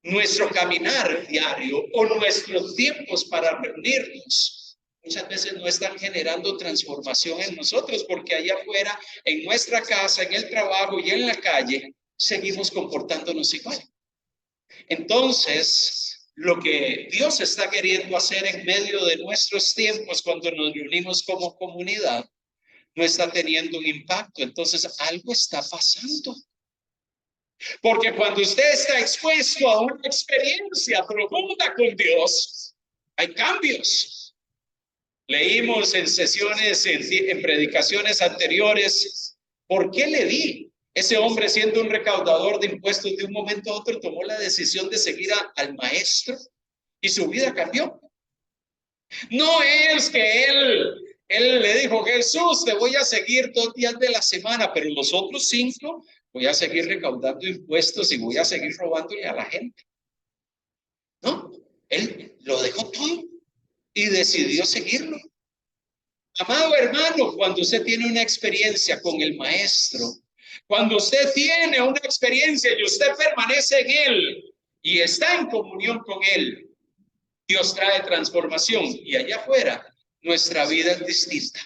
nuestro caminar diario o nuestros tiempos para reunirnos muchas veces no están generando transformación en nosotros, porque allá afuera, en nuestra casa, en el trabajo y en la calle, seguimos comportándonos igual. Entonces, lo que Dios está queriendo hacer en medio de nuestros tiempos cuando nos reunimos como comunidad no está teniendo un impacto. Entonces, algo está pasando. Porque cuando usted está expuesto a una experiencia profunda con Dios, hay cambios. Leímos en sesiones, en predicaciones anteriores, ¿por qué Leví? Ese hombre, siendo un recaudador de impuestos, de un momento a otro tomó la decisión de seguir al maestro y su vida cambió. No es que él le dijo, Jesús, te voy a seguir 2 días de la semana, pero los otros 5 voy a seguir recaudando impuestos y voy a seguir robándole a la gente. No, él lo dejó todo y decidió seguirlo. Amado hermano, cuando usted tiene una experiencia con el maestro, cuando usted tiene una experiencia y usted permanece en él y está en comunión con él, Dios trae transformación y allá afuera nuestra vida es distinta.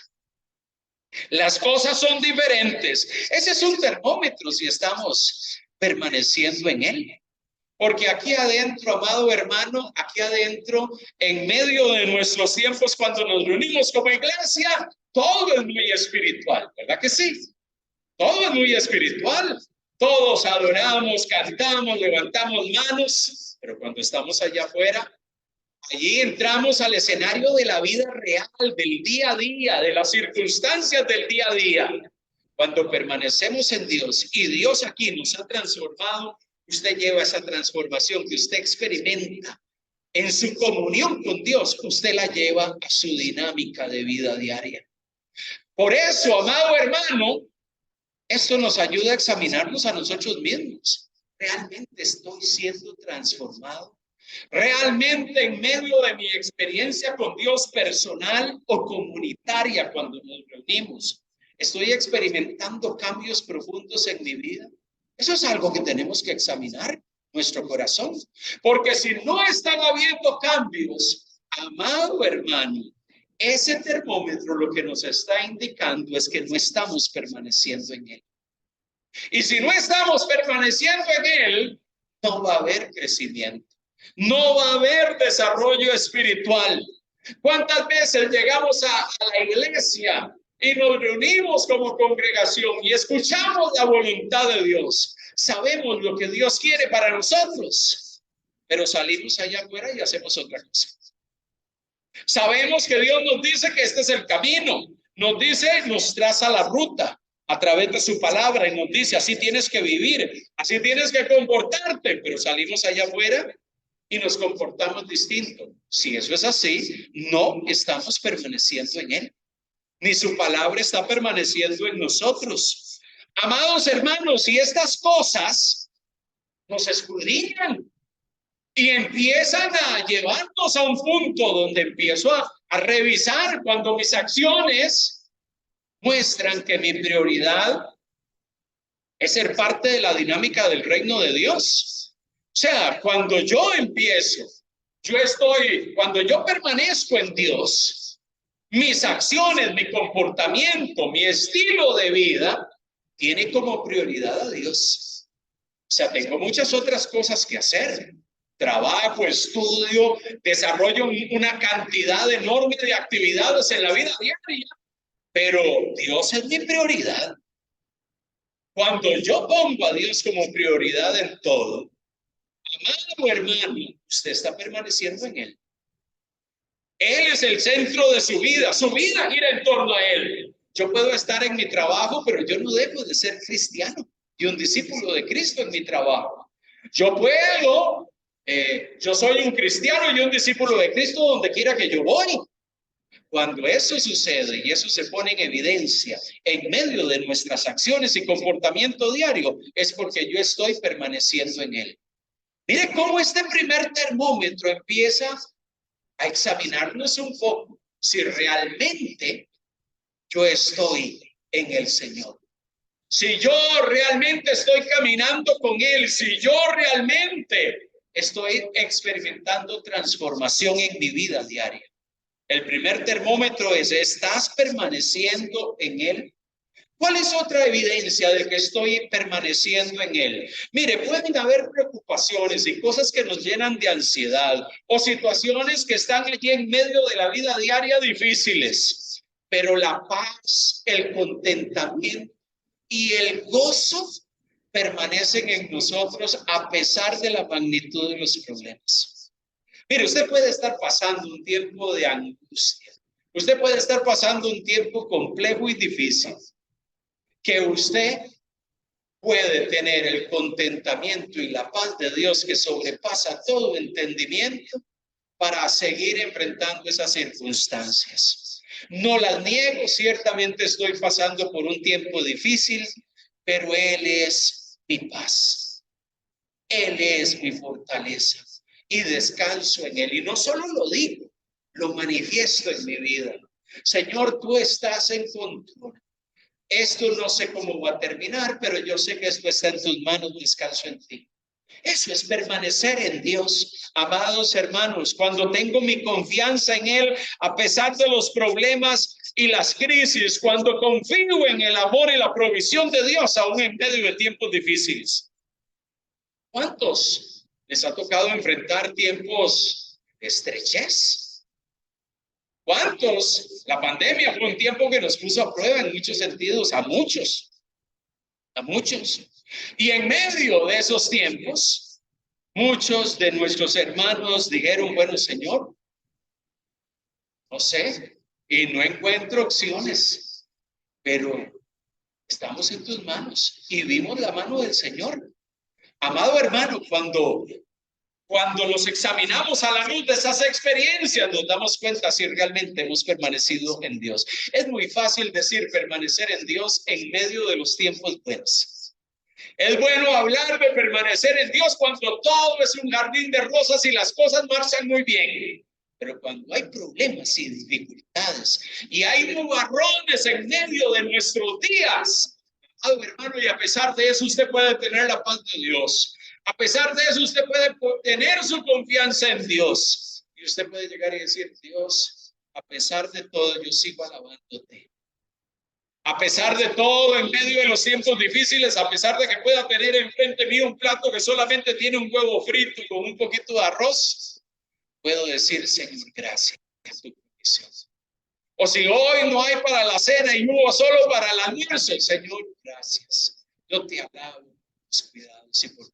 Las cosas son diferentes. Ese es un termómetro si estamos permaneciendo en él. Porque aquí adentro, amado hermano, aquí adentro, en medio de nuestros tiempos, cuando nos reunimos como iglesia, todo es muy espiritual, ¿verdad que sí? Todo es muy espiritual. Todos adoramos, cantamos, levantamos manos, pero cuando estamos allá afuera, allí entramos al escenario de la vida real, del día a día, de las circunstancias del día a día. Cuando permanecemos en Dios y Dios aquí nos ha transformado, usted lleva esa transformación que usted experimenta en su comunión con Dios, usted la lleva a su dinámica de vida diaria. Por eso, amado hermano, esto nos ayuda a examinarnos a nosotros mismos. ¿Realmente estoy siendo transformado? ¿Realmente en medio de mi experiencia con Dios personal o comunitaria cuando nos reunimos, estoy experimentando cambios profundos en mi vida? Eso es algo que tenemos que examinar nuestro corazón, porque si no están habiendo cambios, amado hermano, ese termómetro lo que nos está indicando es que no estamos permaneciendo en él. Y si no estamos permaneciendo en él, no va a haber crecimiento, no va a haber desarrollo espiritual. ¿Cuántas veces llegamos a la iglesia y nos reunimos como congregación y escuchamos la voluntad de Dios? Sabemos lo que Dios quiere para nosotros, pero salimos allá afuera y hacemos otra cosa. Sabemos que Dios nos dice que este es el camino, nos dice, nos traza la ruta a través de su palabra y nos dice, así tienes que vivir, así tienes que comportarte, pero salimos allá afuera y nos comportamos distinto. Si eso es así, no estamos permaneciendo en Él, ni su palabra está permaneciendo en nosotros. Amados hermanos, si estas cosas nos escudriñan y empiezan a llevarnos a un punto donde empiezo a revisar cuando mis acciones muestran que mi prioridad es ser parte de la dinámica del reino de Dios. O sea, cuando yo empiezo, cuando yo permanezco en Dios, mis acciones, mi comportamiento, mi estilo de vida, tiene como prioridad a Dios. O sea, tengo muchas otras cosas que hacer. Trabajo, estudio, desarrollo una cantidad enorme de actividades en la vida diaria, pero Dios es mi prioridad. Cuando yo pongo a Dios como prioridad en todo, amado hermano, usted está permaneciendo en Él. Él es el centro de su vida gira en torno a Él. Yo puedo estar en mi trabajo, pero yo no dejo de ser cristiano y un discípulo de Cristo en mi trabajo. Yo soy un cristiano y un discípulo de Cristo donde quiera que yo voy. Cuando eso sucede y eso se pone en evidencia en medio de nuestras acciones y comportamiento diario, es porque yo estoy permaneciendo en Él. Mire cómo este primer termómetro empieza a examinarnos un poco si realmente yo estoy en el Señor. Si yo realmente estoy caminando con Él, si yo realmente estoy experimentando transformación en mi vida diaria. El primer termómetro es, ¿estás permaneciendo en Él? ¿Cuál es otra evidencia de que estoy permaneciendo en Él? Mire, pueden haber preocupaciones y cosas que nos llenan de ansiedad o situaciones que están allí en medio de la vida diaria difíciles, pero la paz, el contentamiento y el gozo permanecen en nosotros a pesar de la magnitud de los problemas. Mire, usted puede estar pasando un tiempo de angustia. Usted puede estar pasando un tiempo complejo y difícil. Que usted puede tener el contentamiento y la paz de Dios que sobrepasa todo entendimiento para seguir enfrentando esas circunstancias. No las niego, ciertamente estoy pasando por un tiempo difícil, pero Él es mi paz. Él es mi fortaleza. Y descanso en Él. Y no solo lo digo, lo manifiesto en mi vida. Señor, tú estás en control. Esto no sé cómo va a terminar, pero yo sé que esto está en tus manos, descanso en ti. Eso es permanecer en Dios. Amados hermanos, cuando tengo mi confianza en Él, a pesar de los problemas y las crisis, cuando confío en el amor y la provisión de Dios, aún en medio de tiempos difíciles. ¿Cuántos les ha tocado enfrentar tiempos de estrechez? ¿Cuántos? La pandemia fue un tiempo que nos puso a prueba en muchos sentidos, a muchos. Y en medio de esos tiempos, muchos de nuestros hermanos dijeron, bueno, Señor, no sé, y no encuentro opciones, pero estamos en tus manos y vimos la mano del Señor. Amado hermano, cuando los examinamos a la luz de esas experiencias, nos damos cuenta si realmente hemos permanecido en Dios. Es muy fácil decir permanecer en Dios en medio de los tiempos buenos. Es bueno hablar de permanecer en Dios cuando todo es un jardín de rosas y las cosas marchan muy bien. Pero cuando hay problemas y dificultades y hay nubarrones en medio de nuestros días, hermano, y a pesar de eso usted puede tener la paz de Dios. A pesar de eso usted puede tener su confianza en Dios. Y usted puede llegar y decir, Dios, a pesar de todo yo sigo alabándote. A pesar de todo, en medio de los tiempos difíciles, a pesar de que pueda tener enfrente mío un plato que solamente tiene un huevo frito con un poquito de arroz, puedo decir, Señor, gracias por tu provisión. O si hoy no hay para la cena y hubo solo para el almuerzo, Señor, gracias. Yo te alabo por tus cuidados y por tu...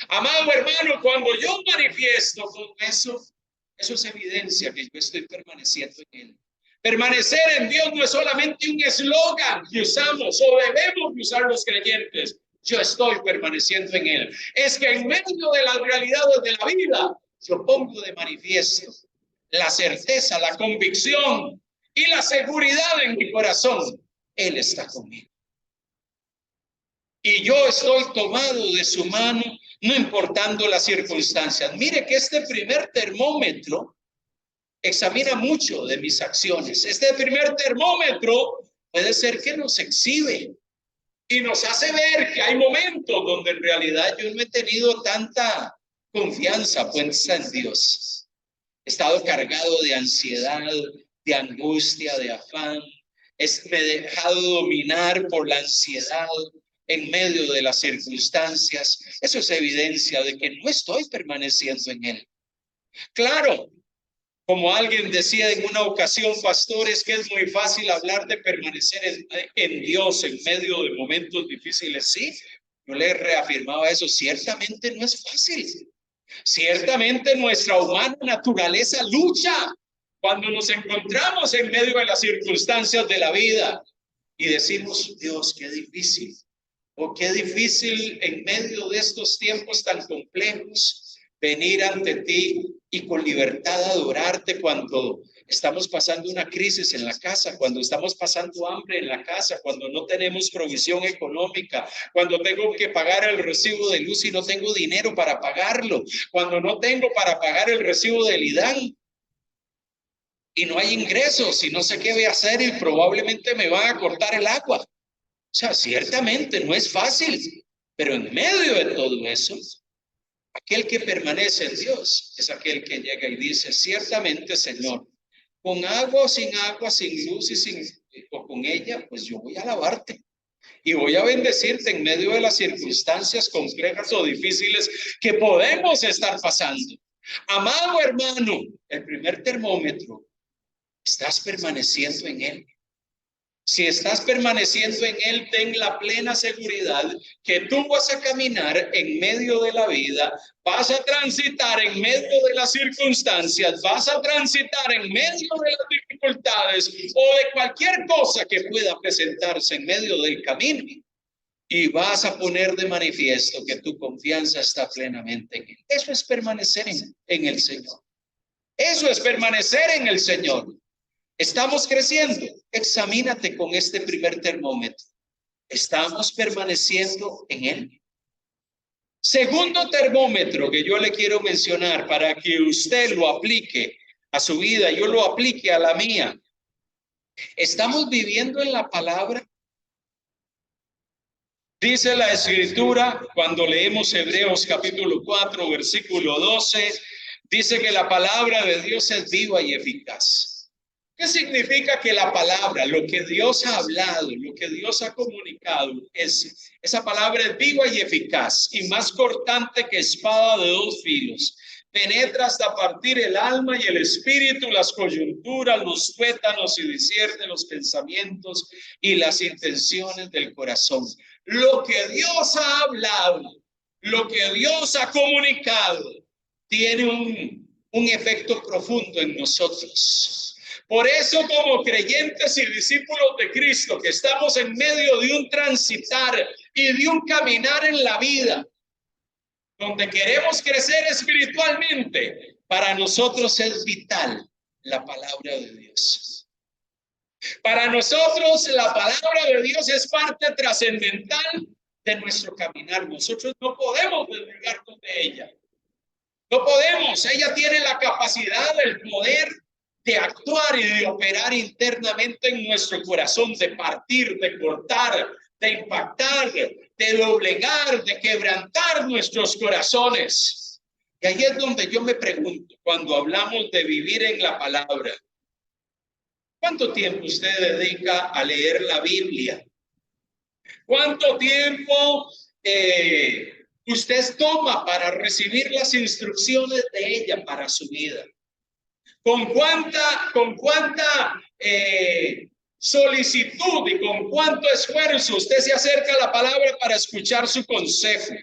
Amado hermano, cuando yo manifiesto con eso es evidencia que yo estoy permaneciendo en Él. Permanecer en Dios no es solamente un eslogan que usamos o debemos usar los creyentes. yo estoy permaneciendo en Él. Es que en medio de las realidades de la vida, yo pongo de manifiesto la certeza, la convicción y la seguridad en mi corazón. Él está conmigo. Y yo estoy tomado de su mano, no importando las circunstancias. Mire que este primer termómetro examina mucho de mis acciones. Este primer termómetro puede ser que nos exhibe y nos hace ver que hay momentos donde en realidad yo no he tenido tanta confianza puesta en Dios. He estado cargado de ansiedad, de angustia, de afán. Me he dejado dominar por la ansiedad en medio de las circunstancias. Eso es evidencia de que no estoy permaneciendo en Él. Claro, como alguien decía en una ocasión, pastores, que es muy fácil hablar de permanecer en Dios en medio de momentos difíciles. Sí, yo le reafirmaba eso. Ciertamente no es fácil. Ciertamente nuestra humana naturaleza lucha cuando nos encontramos en medio de las circunstancias de la vida y decimos, Dios, qué difícil. O qué difícil en medio de estos tiempos tan complejos venir ante ti y con libertad adorarte cuando estamos pasando una crisis en la casa, cuando estamos pasando hambre en la casa, cuando no tenemos provisión económica, cuando tengo que pagar el recibo de luz y no tengo dinero para pagarlo, cuando no tengo para pagar el recibo del IDAN y no hay ingresos y no sé qué voy a hacer y probablemente me van a cortar el agua. O sea, ciertamente no es fácil, pero en medio de todo eso, aquel que permanece en Dios es aquel que llega y dice, ciertamente, Señor, con agua o sin agua, sin luz o con ella, pues yo voy a alabarte y voy a bendecirte en medio de las circunstancias complejas o difíciles que podemos estar pasando. Amado hermano, el primer termómetro, ¿estás permaneciendo en Él? Si estás permaneciendo en Él, ten la plena seguridad que tú vas a caminar en medio de la vida, vas a transitar en medio de las circunstancias, vas a transitar en medio de las dificultades o de cualquier cosa que pueda presentarse en medio del camino. Y vas a poner de manifiesto que tu confianza está plenamente en Él. Eso es permanecer en el Señor. Eso es permanecer en el Señor. ¿Estamos creciendo? Examínate con este primer termómetro. ¿Estamos permaneciendo en Él? Segundo termómetro que yo le quiero mencionar para que usted lo aplique a su vida, yo lo aplique a la mía. ¿Estamos viviendo en la palabra? Dice la Escritura, cuando leemos Hebreos capítulo 4, versículo 12, dice que la palabra de Dios es viva y eficaz. ¿Qué significa que la palabra, lo que Dios ha hablado, lo que Dios ha comunicado, esa palabra es viva y eficaz y más cortante que espada de dos filos? Penetra hasta partir el alma y el espíritu, las coyunturas, los tuétanos y discierne los pensamientos y las intenciones del corazón. Lo que Dios ha hablado, lo que Dios ha comunicado, tiene un efecto profundo en nosotros. Por eso, como creyentes y discípulos de Cristo, que estamos en medio de un transitar y de un caminar en la vida, donde queremos crecer espiritualmente, para nosotros es vital la palabra de Dios. Para nosotros la palabra de Dios es parte trascendental de nuestro caminar. Nosotros no podemos desligarnos de ella. No podemos. Ella tiene la capacidad, el poder de actuar y de operar internamente en nuestro corazón, de partir, de cortar, de impactar, de doblegar, de quebrantar nuestros corazones. Y ahí es donde yo me pregunto, cuando hablamos de vivir en la palabra, ¿cuánto tiempo usted dedica a leer la Biblia? ¿Cuánto tiempo usted toma para recibir las instrucciones de ella para su vida? ¿Con cuánta solicitud y con cuánto esfuerzo usted se acerca a la palabra para escuchar su consejo?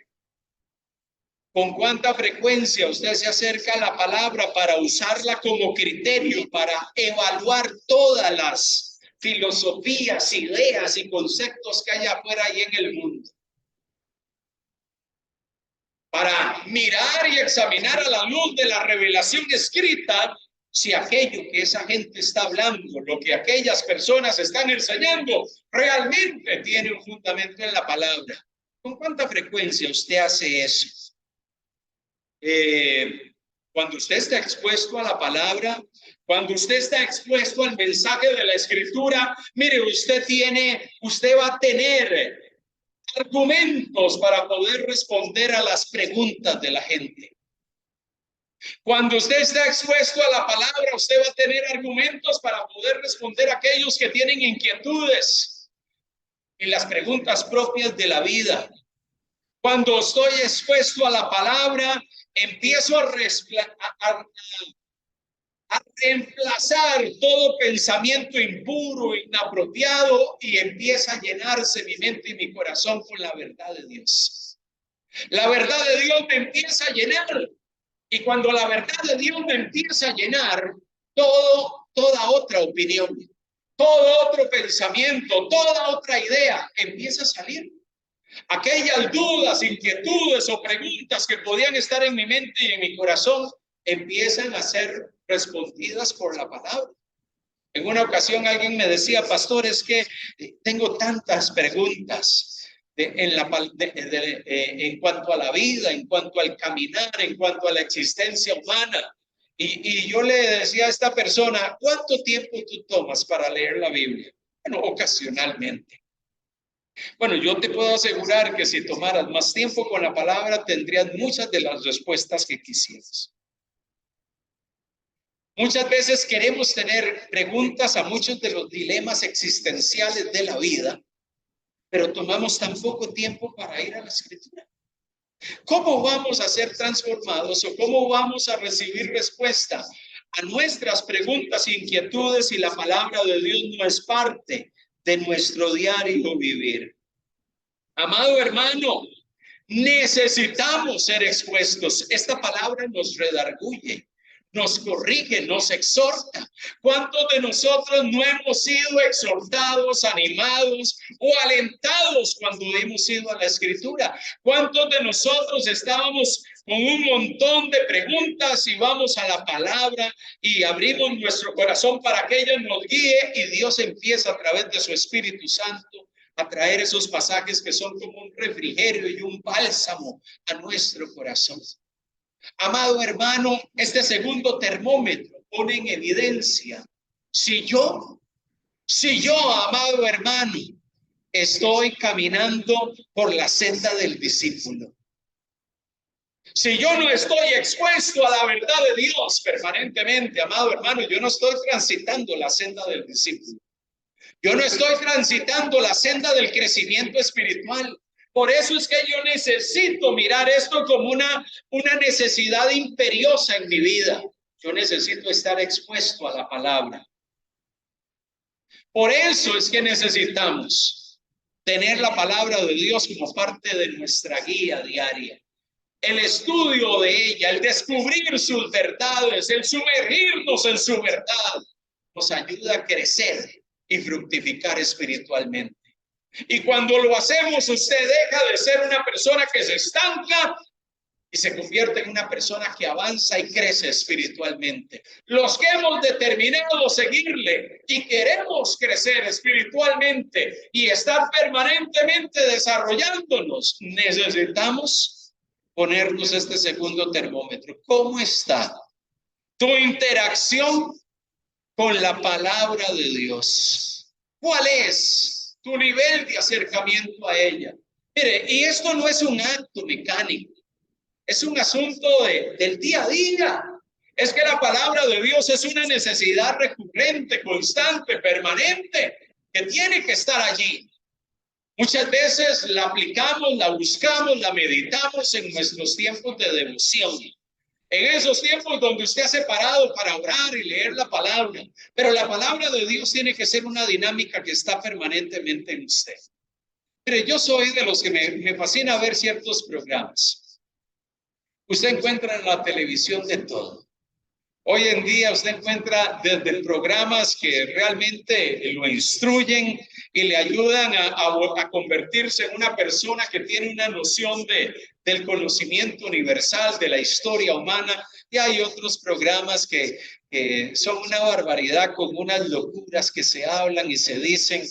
¿Con cuánta frecuencia usted se acerca a la palabra para usarla como criterio, para evaluar todas las filosofías, ideas y conceptos que hay afuera y en el mundo? para mirar y examinar a la luz de la revelación escrita si aquello que esa gente está hablando, lo que aquellas personas están enseñando, realmente tiene un fundamento en la palabra. ¿Con cuánta frecuencia usted hace eso? Cuando usted está expuesto a la palabra, cuando usted está expuesto al mensaje de la Escritura, mire, usted va a tener argumentos para poder responder a las preguntas de la gente. Cuando usted está expuesto a la palabra, usted va a tener argumentos para poder responder a aquellos que tienen inquietudes y las preguntas propias de la vida. Cuando estoy expuesto a la palabra, empiezo a reemplazar todo pensamiento impuro, inapropiado, y empieza a llenarse mi mente y mi corazón con la verdad de Dios. La verdad de Dios me empieza a llenar. Y cuando la verdad de Dios me empieza a llenar, toda otra opinión, todo otro pensamiento, toda otra idea empieza a salir. Aquellas dudas, inquietudes o preguntas que podían estar en mi mente y en mi corazón empiezan a ser respondidas por la palabra. En una ocasión alguien me decía, pastor, es que tengo tantas preguntas en cuanto a la vida, en cuanto al caminar, en cuanto a la existencia humana. Y yo le decía a esta persona, ¿cuánto tiempo tú tomas para leer la Biblia? Bueno, ocasionalmente. Bueno, yo te puedo asegurar que si tomaras más tiempo con la palabra, tendrías muchas de las respuestas que quisieras. Muchas veces queremos tener preguntas a muchos de los dilemas existenciales de la vida, pero tomamos tan poco tiempo para ir a la Escritura. ¿Cómo vamos a ser transformados o cómo vamos a recibir respuesta a nuestras preguntas e inquietudes si la palabra de Dios no es parte de nuestro diario vivir? Amado hermano, necesitamos ser expuestos. Esta palabra nos redarguye, nos corrige, nos exhorta. ¿Cuántos de nosotros no hemos sido exhortados, animados o alentados cuando hemos ido a la Escritura? ¿Cuántos de nosotros estábamos con un montón de preguntas y vamos a la palabra y abrimos nuestro corazón para que ella nos guíe y Dios empieza a través de su Espíritu Santo a traer esos pasajes que son como un refrigerio y un bálsamo a nuestro corazón? Amado hermano, este segundo termómetro pone en evidencia si yo, amado hermano, estoy caminando por la senda del discípulo. Si yo no estoy expuesto a la verdad de Dios permanentemente, amado hermano, yo no estoy transitando la senda del discípulo. Yo no estoy transitando la senda del crecimiento espiritual. Por eso es que yo necesito mirar esto como una necesidad imperiosa en mi vida. Yo necesito estar expuesto a la palabra. Por eso es que necesitamos tener la palabra de Dios como parte de nuestra guía diaria. El estudio de ella, el descubrir sus verdades, el sumergirnos en su verdad, nos ayuda a crecer y fructificar espiritualmente. Y cuando lo hacemos, usted deja de ser una persona que se estanca y se convierte en una persona que avanza y crece espiritualmente. Los que hemos determinado seguirle y queremos crecer espiritualmente y estar permanentemente desarrollándonos, necesitamos ponernos este segundo termómetro. ¿Cómo está tu interacción con la palabra de Dios? ¿Cuál es tu nivel de acercamiento a ella? Mire, y esto no es un acto mecánico, es un asunto del día a día. Es que la palabra de Dios es una necesidad recurrente, constante, permanente, que tiene que estar allí. Muchas veces la aplicamos, la buscamos, la meditamos en nuestros tiempos de devoción. En esos tiempos donde usted ha separado para orar y leer la palabra. Pero la palabra de Dios tiene que ser una dinámica que está permanentemente en usted. Mire, yo soy de los que me fascina ver ciertos programas. Usted encuentra en la televisión de todo. Hoy en día usted encuentra desde programas que realmente lo instruyen y le ayudan a convertirse en una persona que tiene una noción del conocimiento universal de la historia humana. Y hay otros programas que son una barbaridad, con unas locuras que se hablan y se dicen.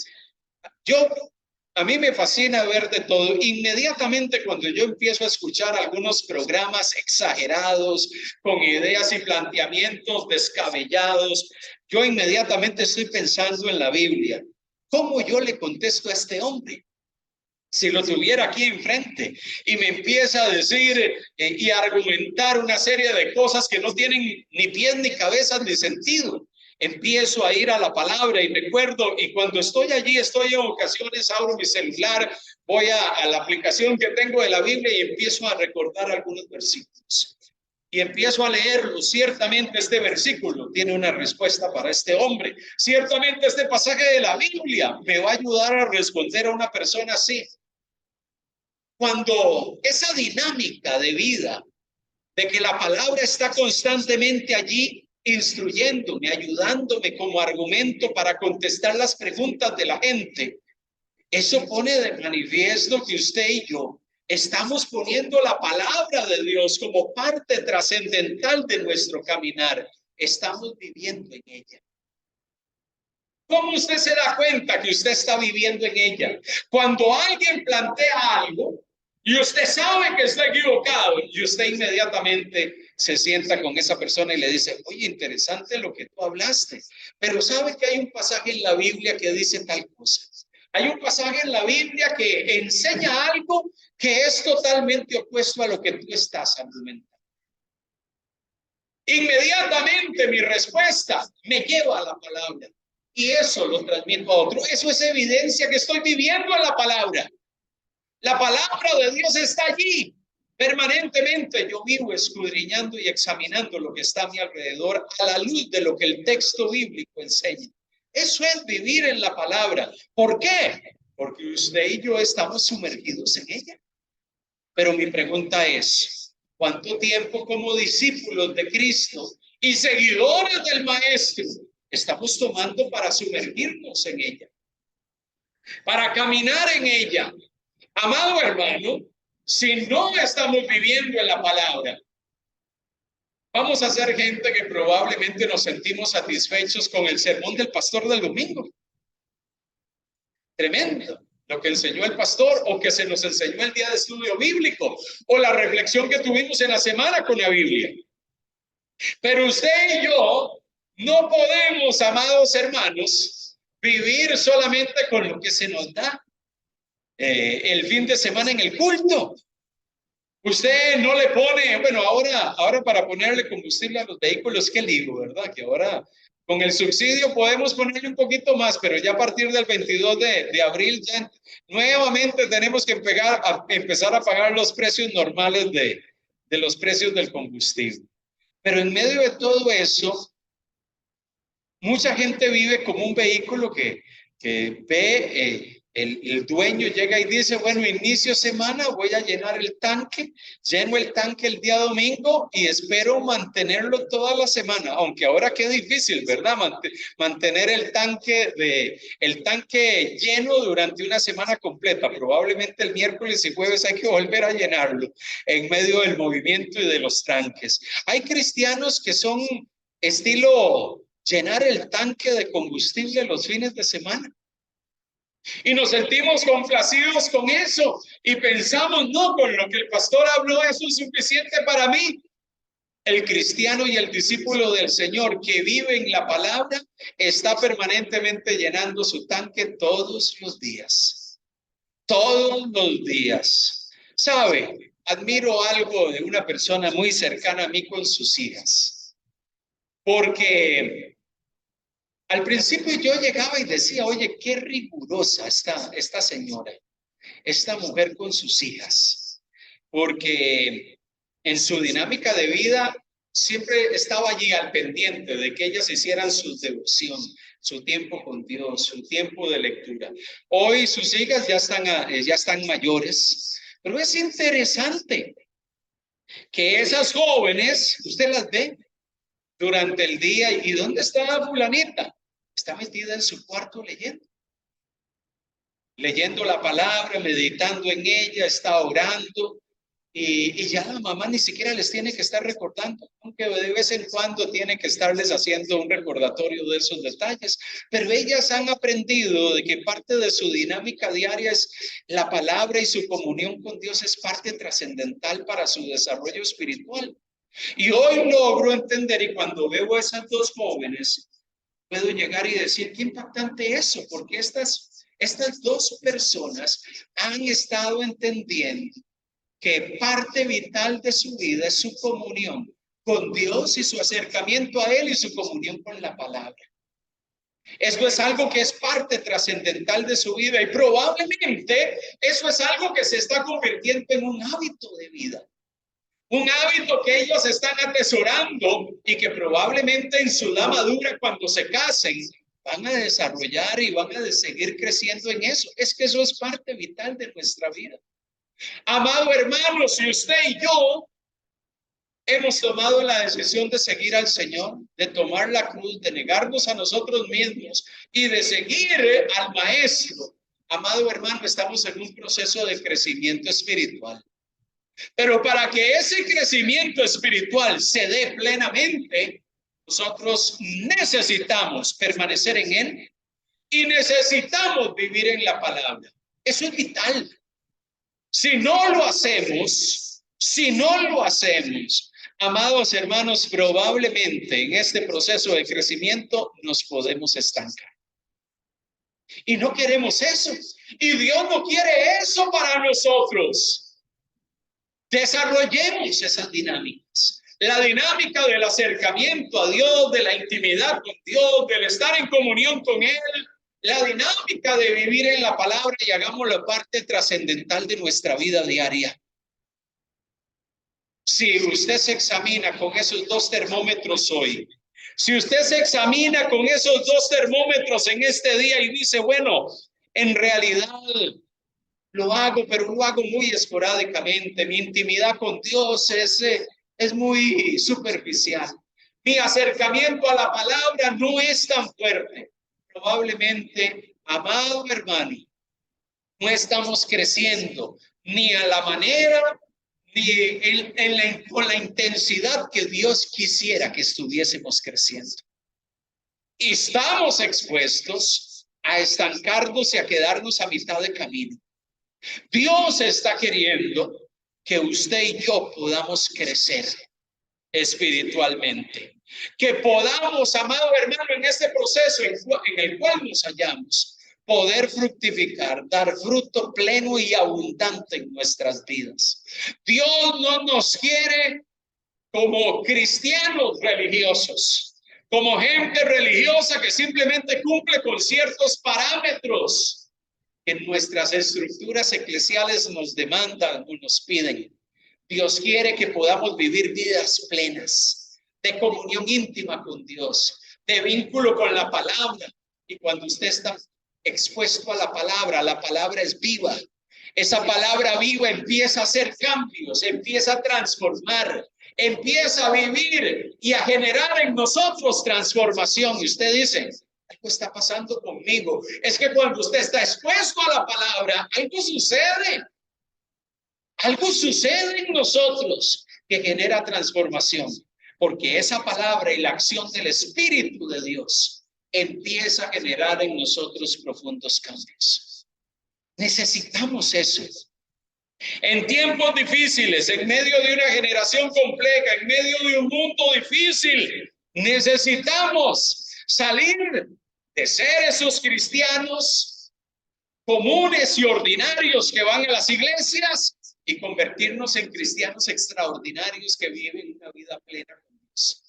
A mí me fascina ver de todo. Inmediatamente cuando yo empiezo a escuchar algunos programas exagerados, con ideas y planteamientos descabellados, yo inmediatamente estoy pensando en la Biblia. ¿Cómo yo le contesto a este hombre? Si lo tuviera aquí enfrente y me empieza a decir y a argumentar una serie de cosas que no tienen ni pies ni cabezas ni sentido. Empiezo a ir a la palabra y recuerdo, y cuando estoy allí, estoy en ocasiones, abro mi celular, voy a la aplicación que tengo de la Biblia y empiezo a recordar algunos versículos. Y empiezo a leerlo. Ciertamente este versículo tiene una respuesta para este hombre. Ciertamente este pasaje de la Biblia me va a ayudar a responder a una persona así. Cuando esa dinámica de vida, de que la palabra está constantemente allí instruyéndome, ayudándome como argumento para contestar las preguntas de la gente, eso pone de manifiesto que usted y yo estamos poniendo la palabra de Dios como parte trascendental de nuestro caminar. Estamos viviendo en ella. ¿Cómo usted se da cuenta que usted está viviendo en ella? Cuando alguien plantea algo y usted sabe que está equivocado, y usted inmediatamente se sienta con esa persona y le dice, oye, interesante lo que tú hablaste, pero sabe que hay un pasaje en la Biblia que dice tal cosa. Hay un pasaje en la Biblia que enseña algo que es totalmente opuesto a lo que tú estás argumentando. Inmediatamente mi respuesta me lleva a la palabra y eso lo transmito a otro. Eso es evidencia que estoy viviendo en la palabra. La palabra de Dios está allí. Permanentemente yo vivo escudriñando y examinando lo que está a mi alrededor a la luz de lo que el texto bíblico enseña. Eso es vivir en la palabra. ¿Por qué? Porque usted y yo estamos sumergidos en ella. Pero mi pregunta es, ¿cuánto tiempo como discípulos de Cristo y seguidores del Maestro estamos tomando para sumergirnos en ella? Para caminar en ella. Amado hermano, si no estamos viviendo en la palabra, vamos a ser gente que probablemente nos sentimos satisfechos con el sermón del pastor del domingo. Tremendo lo que enseñó el pastor, o que se nos enseñó el día de estudio bíblico, o la reflexión que tuvimos en la semana con la Biblia. Pero usted y yo no podemos, amados hermanos, vivir solamente con lo que se nos da el fin de semana en el culto. Usted no le pone, bueno, ahora para ponerle combustible a los vehículos, qué lío, ¿verdad? Que ahora con el subsidio podemos ponerle un poquito más, pero ya a partir del 22 de abril ya nuevamente tenemos que empezar a pagar los precios normales de los precios del combustible. Pero en medio de todo eso, mucha gente vive como un vehículo que ve, el dueño llega y dice, bueno, inicio semana, voy a llenar el tanque, lleno el tanque el día domingo y espero mantenerlo toda la semana, aunque ahora qué difícil, ¿verdad? Mantener el tanque lleno durante una semana completa. Probablemente el miércoles y jueves hay que volver a llenarlo en medio del movimiento y de los tranques. Hay cristianos que son estilo llenar el tanque de combustible los fines de semana. Y nos sentimos complacidos con eso y pensamos, no, con lo que el pastor habló, eso es suficiente para mí. El cristiano y el discípulo del Señor que vive en la palabra está permanentemente llenando su tanque todos los días. Todos los días. ¿Sabe? Admiro algo de una persona muy cercana a mí con sus hijas. Porque al principio yo llegaba y decía, oye, qué rigurosa esta señora, esta mujer con sus hijas, porque en su dinámica de vida siempre estaba allí al pendiente de que ellas hicieran su devoción, su tiempo con Dios, su tiempo de lectura. Hoy sus hijas ya están mayores, pero es interesante que esas jóvenes, usted las ve, durante el día. ¿Y dónde está fulanita? Está metida en su cuarto leyendo la palabra, meditando en ella, está orando. Y ya la mamá ni siquiera les tiene que estar recordando, aunque de vez en cuando tiene que estarles haciendo un recordatorio de esos detalles. Pero ellas han aprendido de que parte de su dinámica diaria es la palabra, y su comunión con Dios es parte trascendental para su desarrollo espiritual. Y hoy logro entender, y cuando veo a esas dos jóvenes, puedo llegar y decir, qué impactante eso, porque estas dos personas han estado entendiendo que parte vital de su vida es su comunión con Dios y su acercamiento a Él y su comunión con la palabra. Esto es algo que es parte trascendental de su vida, y probablemente eso es algo que se está convirtiendo en un hábito de vida. Un hábito que ellos están atesorando y que probablemente en su edad madura, cuando se casen, van a desarrollar y van a seguir creciendo en eso. Es que eso es parte vital de nuestra vida. Amado hermano, si usted y yo hemos tomado la decisión de seguir al Señor, de tomar la cruz, de negarnos a nosotros mismos y de seguir al Maestro, amado hermano, estamos en un proceso de crecimiento espiritual. Pero para que ese crecimiento espiritual se dé plenamente, nosotros necesitamos permanecer en Él y necesitamos vivir en la palabra. Eso es vital. Si no lo hacemos, amados hermanos, probablemente en este proceso de crecimiento nos podemos estancar. Y no queremos eso. Y Dios no quiere eso para nosotros. Desarrollemos esas dinámicas. La dinámica del acercamiento a Dios, de la intimidad con Dios, del estar en comunión con Él. La dinámica de vivir en la palabra, y hagámoslo parte trascendental de nuestra vida diaria. Si usted se examina con esos dos termómetros hoy, si usted se examina con esos dos termómetros en este día y dice, bueno, en realidad lo hago, pero lo hago muy esporádicamente. Mi intimidad con Dios es muy superficial. Mi acercamiento a la palabra no es tan fuerte. Probablemente, amado hermano, no estamos creciendo ni a la manera ni con la intensidad que Dios quisiera que estuviésemos creciendo. Y estamos expuestos a estancarnos y a quedarnos a mitad de camino. Dios está queriendo que usted y yo podamos crecer espiritualmente. Que podamos, amado hermano, en este proceso en el cual nos hallamos, poder fructificar, dar fruto pleno y abundante en nuestras vidas. Dios no nos quiere como cristianos religiosos, como gente religiosa que simplemente cumple con ciertos parámetros que nuestras estructuras eclesiales nos demandan o nos piden. Dios quiere que podamos vivir vidas plenas, de comunión íntima con Dios, de vínculo con la palabra. Y cuando usted está expuesto a la palabra es viva. Esa palabra viva empieza a hacer cambios, empieza a transformar, empieza a vivir y a generar en nosotros transformación. Y usted dice, algo está pasando conmigo. Es que cuando usted está expuesto a la palabra, algo sucede. Algo sucede en nosotros que genera transformación, porque esa palabra y la acción del Espíritu de Dios empieza a generar en nosotros profundos cambios. Necesitamos eso. En tiempos difíciles, en medio de una generación compleja, en medio de un mundo difícil, necesitamos salir de ser esos cristianos comunes y ordinarios que van a las iglesias y convertirnos en cristianos extraordinarios que viven una vida plena con Dios.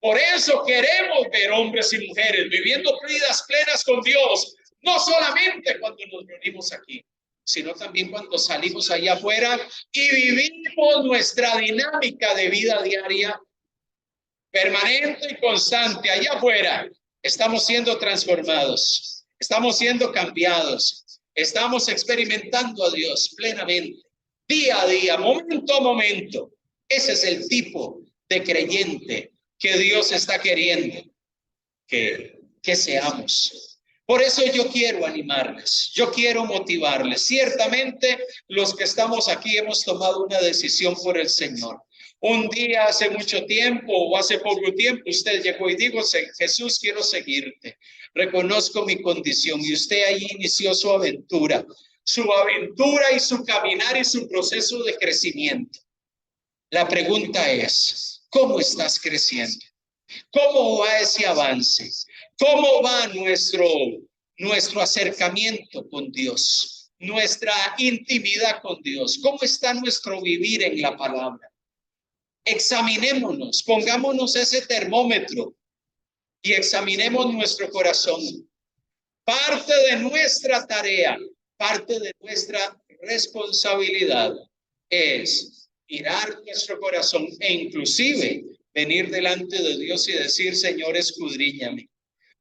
Por eso queremos ver hombres y mujeres viviendo vidas plenas con Dios, no solamente cuando nos reunimos aquí, sino también cuando salimos allá afuera y vivimos nuestra dinámica de vida diaria, permanente y constante. Allá afuera estamos siendo transformados, estamos siendo cambiados, estamos experimentando a Dios plenamente, día a día, momento a momento. Ese es el tipo de creyente que Dios está queriendo que seamos. Por eso yo quiero animarles, yo quiero motivarles. Ciertamente los que estamos aquí hemos tomado una decisión por el Señor. Un día hace mucho tiempo o hace poco tiempo usted llegó y dijo: Jesús, quiero seguirte. Reconozco mi condición, y usted ahí inició su aventura y su caminar y su proceso de crecimiento. La pregunta es: ¿cómo estás creciendo? ¿Cómo va ese avance? ¿Cómo va nuestro acercamiento con Dios? Nuestra intimidad con Dios. ¿Cómo está nuestro vivir en la palabra? Examinémonos, pongámonos ese termómetro y examinemos nuestro corazón. Parte de nuestra tarea, parte de nuestra responsabilidad es mirar nuestro corazón e inclusive venir delante de Dios y decir: Señor, escudriñame,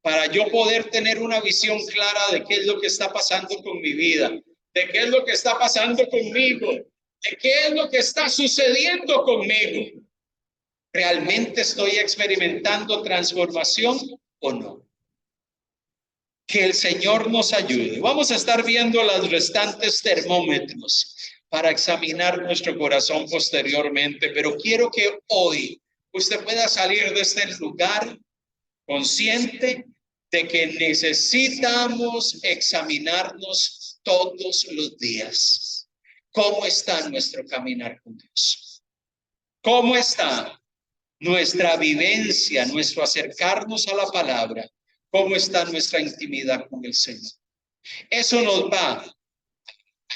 para yo poder tener una visión clara de qué es lo que está pasando con mi vida, de qué es lo que está pasando conmigo, de qué es lo que está sucediendo conmigo. ¿Realmente estoy experimentando transformación o no? Que el Señor nos ayude. Vamos a estar viendo los restantes termómetros para examinar nuestro corazón posteriormente, pero quiero que hoy usted pueda salir de este lugar consciente de que necesitamos examinarnos todos los días. ¿Cómo está nuestro caminar con Dios? ¿Cómo está nuestra vivencia, nuestro acercarnos a la palabra? ¿Cómo está nuestra intimidad con el Señor? Eso nos va a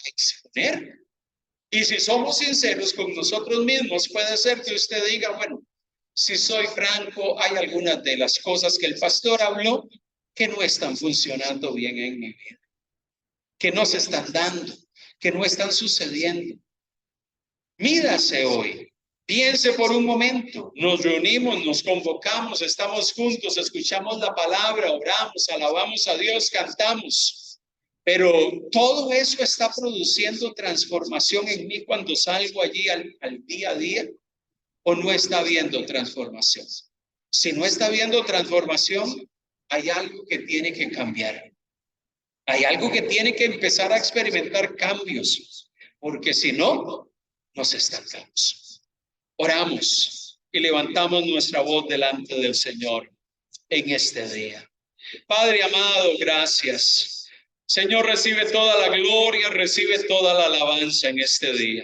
exponer. Y si somos sinceros con nosotros mismos, puede ser que usted diga: bueno, si soy franco, hay algunas de las cosas que el pastor habló que no están funcionando bien en mi vida, que no se están dando, que no están sucediendo. Mírase hoy, piense por un momento. Nos reunimos, nos convocamos, estamos juntos, escuchamos la palabra, oramos, alabamos a Dios, cantamos. Pero todo eso está produciendo transformación en mí cuando salgo allí al día a día, ¿o no está habiendo transformación? Si no está habiendo transformación, hay algo que tiene que cambiar. Hay algo que tiene que empezar a experimentar cambios, porque si no, nos estancamos. Oramos y levantamos nuestra voz delante del Señor en este día. Padre amado, gracias. Señor, recibe toda la gloria, recibe toda la alabanza en este día.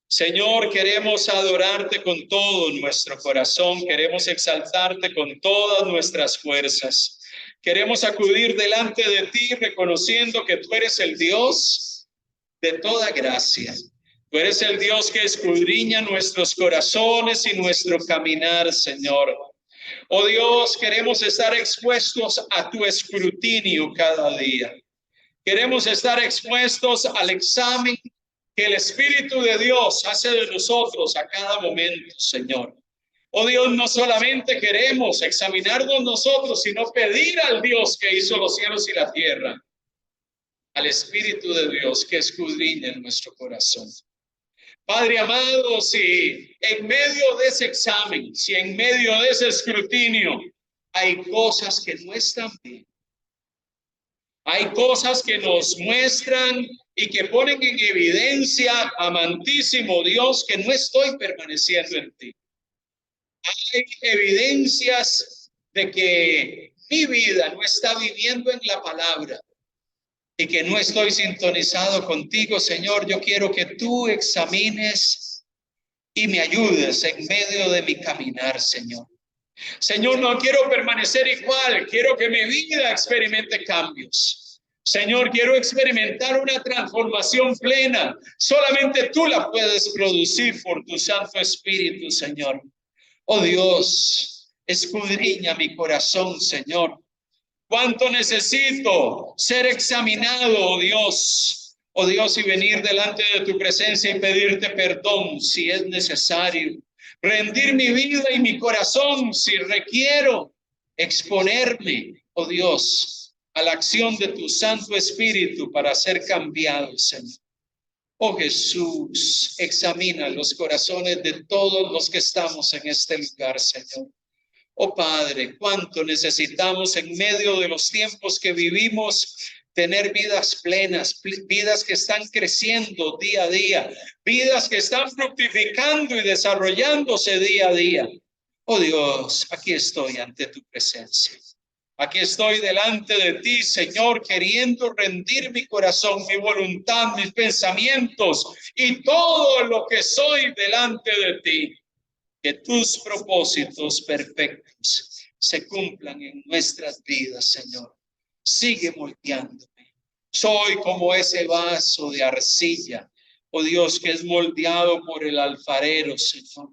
Señor, queremos adorarte con todo nuestro corazón, queremos exaltarte con todas nuestras fuerzas. Queremos acudir delante de ti reconociendo que tú eres el Dios de toda gracia. Tú eres el Dios que escudriña nuestros corazones y nuestro caminar, Señor. Oh Dios, queremos estar expuestos a tu escrutinio cada día. Queremos estar expuestos al examen que el Espíritu de Dios hace de nosotros a cada momento, Señor. Oh Dios, no solamente queremos examinarnos nosotros, sino pedir al Dios que hizo los cielos y la tierra, al Espíritu de Dios que escudriñe en nuestro corazón. Padre amado, si en medio de ese examen, si en medio de ese escrutinio hay cosas que no están bien, hay cosas que nos muestran y que ponen en evidencia, amantísimo Dios, que no estoy permaneciendo en ti. Hay evidencias de que mi vida no está viviendo en la palabra y que no estoy sintonizado contigo, Señor. Yo quiero que tú examines y me ayudes en medio de mi caminar, Señor. Señor, no quiero permanecer igual, quiero que mi vida experimente cambios. Señor, quiero experimentar una transformación plena. Solamente tú la puedes producir por tu Santo Espíritu, Señor. Oh Dios, escudriña mi corazón, Señor. ¿Cuánto necesito ser examinado, oh Dios? Oh Dios, y venir delante de tu presencia y pedirte perdón si es necesario. Rendir mi vida y mi corazón si requiero exponerme, oh Dios, a la acción de tu Santo Espíritu para ser cambiado, Señor. Oh Jesús, examina los corazones de todos los que estamos en este lugar, Señor. Oh Padre, cuánto necesitamos en medio de los tiempos que vivimos tener vidas plenas, vidas que están creciendo día a día, vidas que están fructificando y desarrollándose día a día. Oh Dios, aquí estoy ante tu presencia. Aquí estoy delante de ti, Señor, queriendo rendir mi corazón, mi voluntad, mis pensamientos y todo lo que soy delante de ti. Que tus propósitos perfectos se cumplan en nuestras vidas, Señor. Sigue moldeándome. Soy como ese vaso de arcilla, oh Dios, que es moldeado por el alfarero, Señor.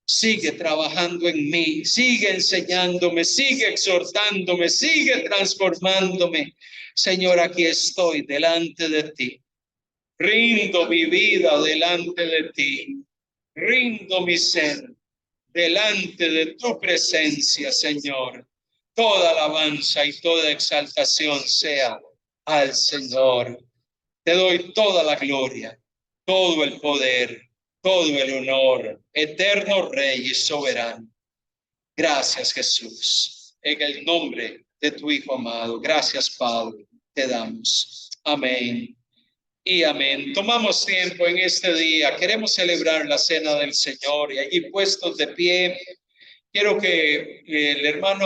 Sigue trabajando en mí, sigue enseñándome, sigue exhortándome, sigue transformándome. Señor, aquí estoy delante de ti. Rindo mi vida delante de ti. Rindo mi ser delante de tu presencia, Señor. Toda alabanza y toda exaltación sea al Señor. Te doy toda la gloria, todo el poder, todo el honor, eterno Rey y soberano. Gracias, Jesús, en el nombre de tu Hijo amado. Gracias, Padre, te damos. Amén y amén. Tomamos tiempo en este día. Queremos celebrar la cena del Señor y allí puestos de pie, quiero que el hermano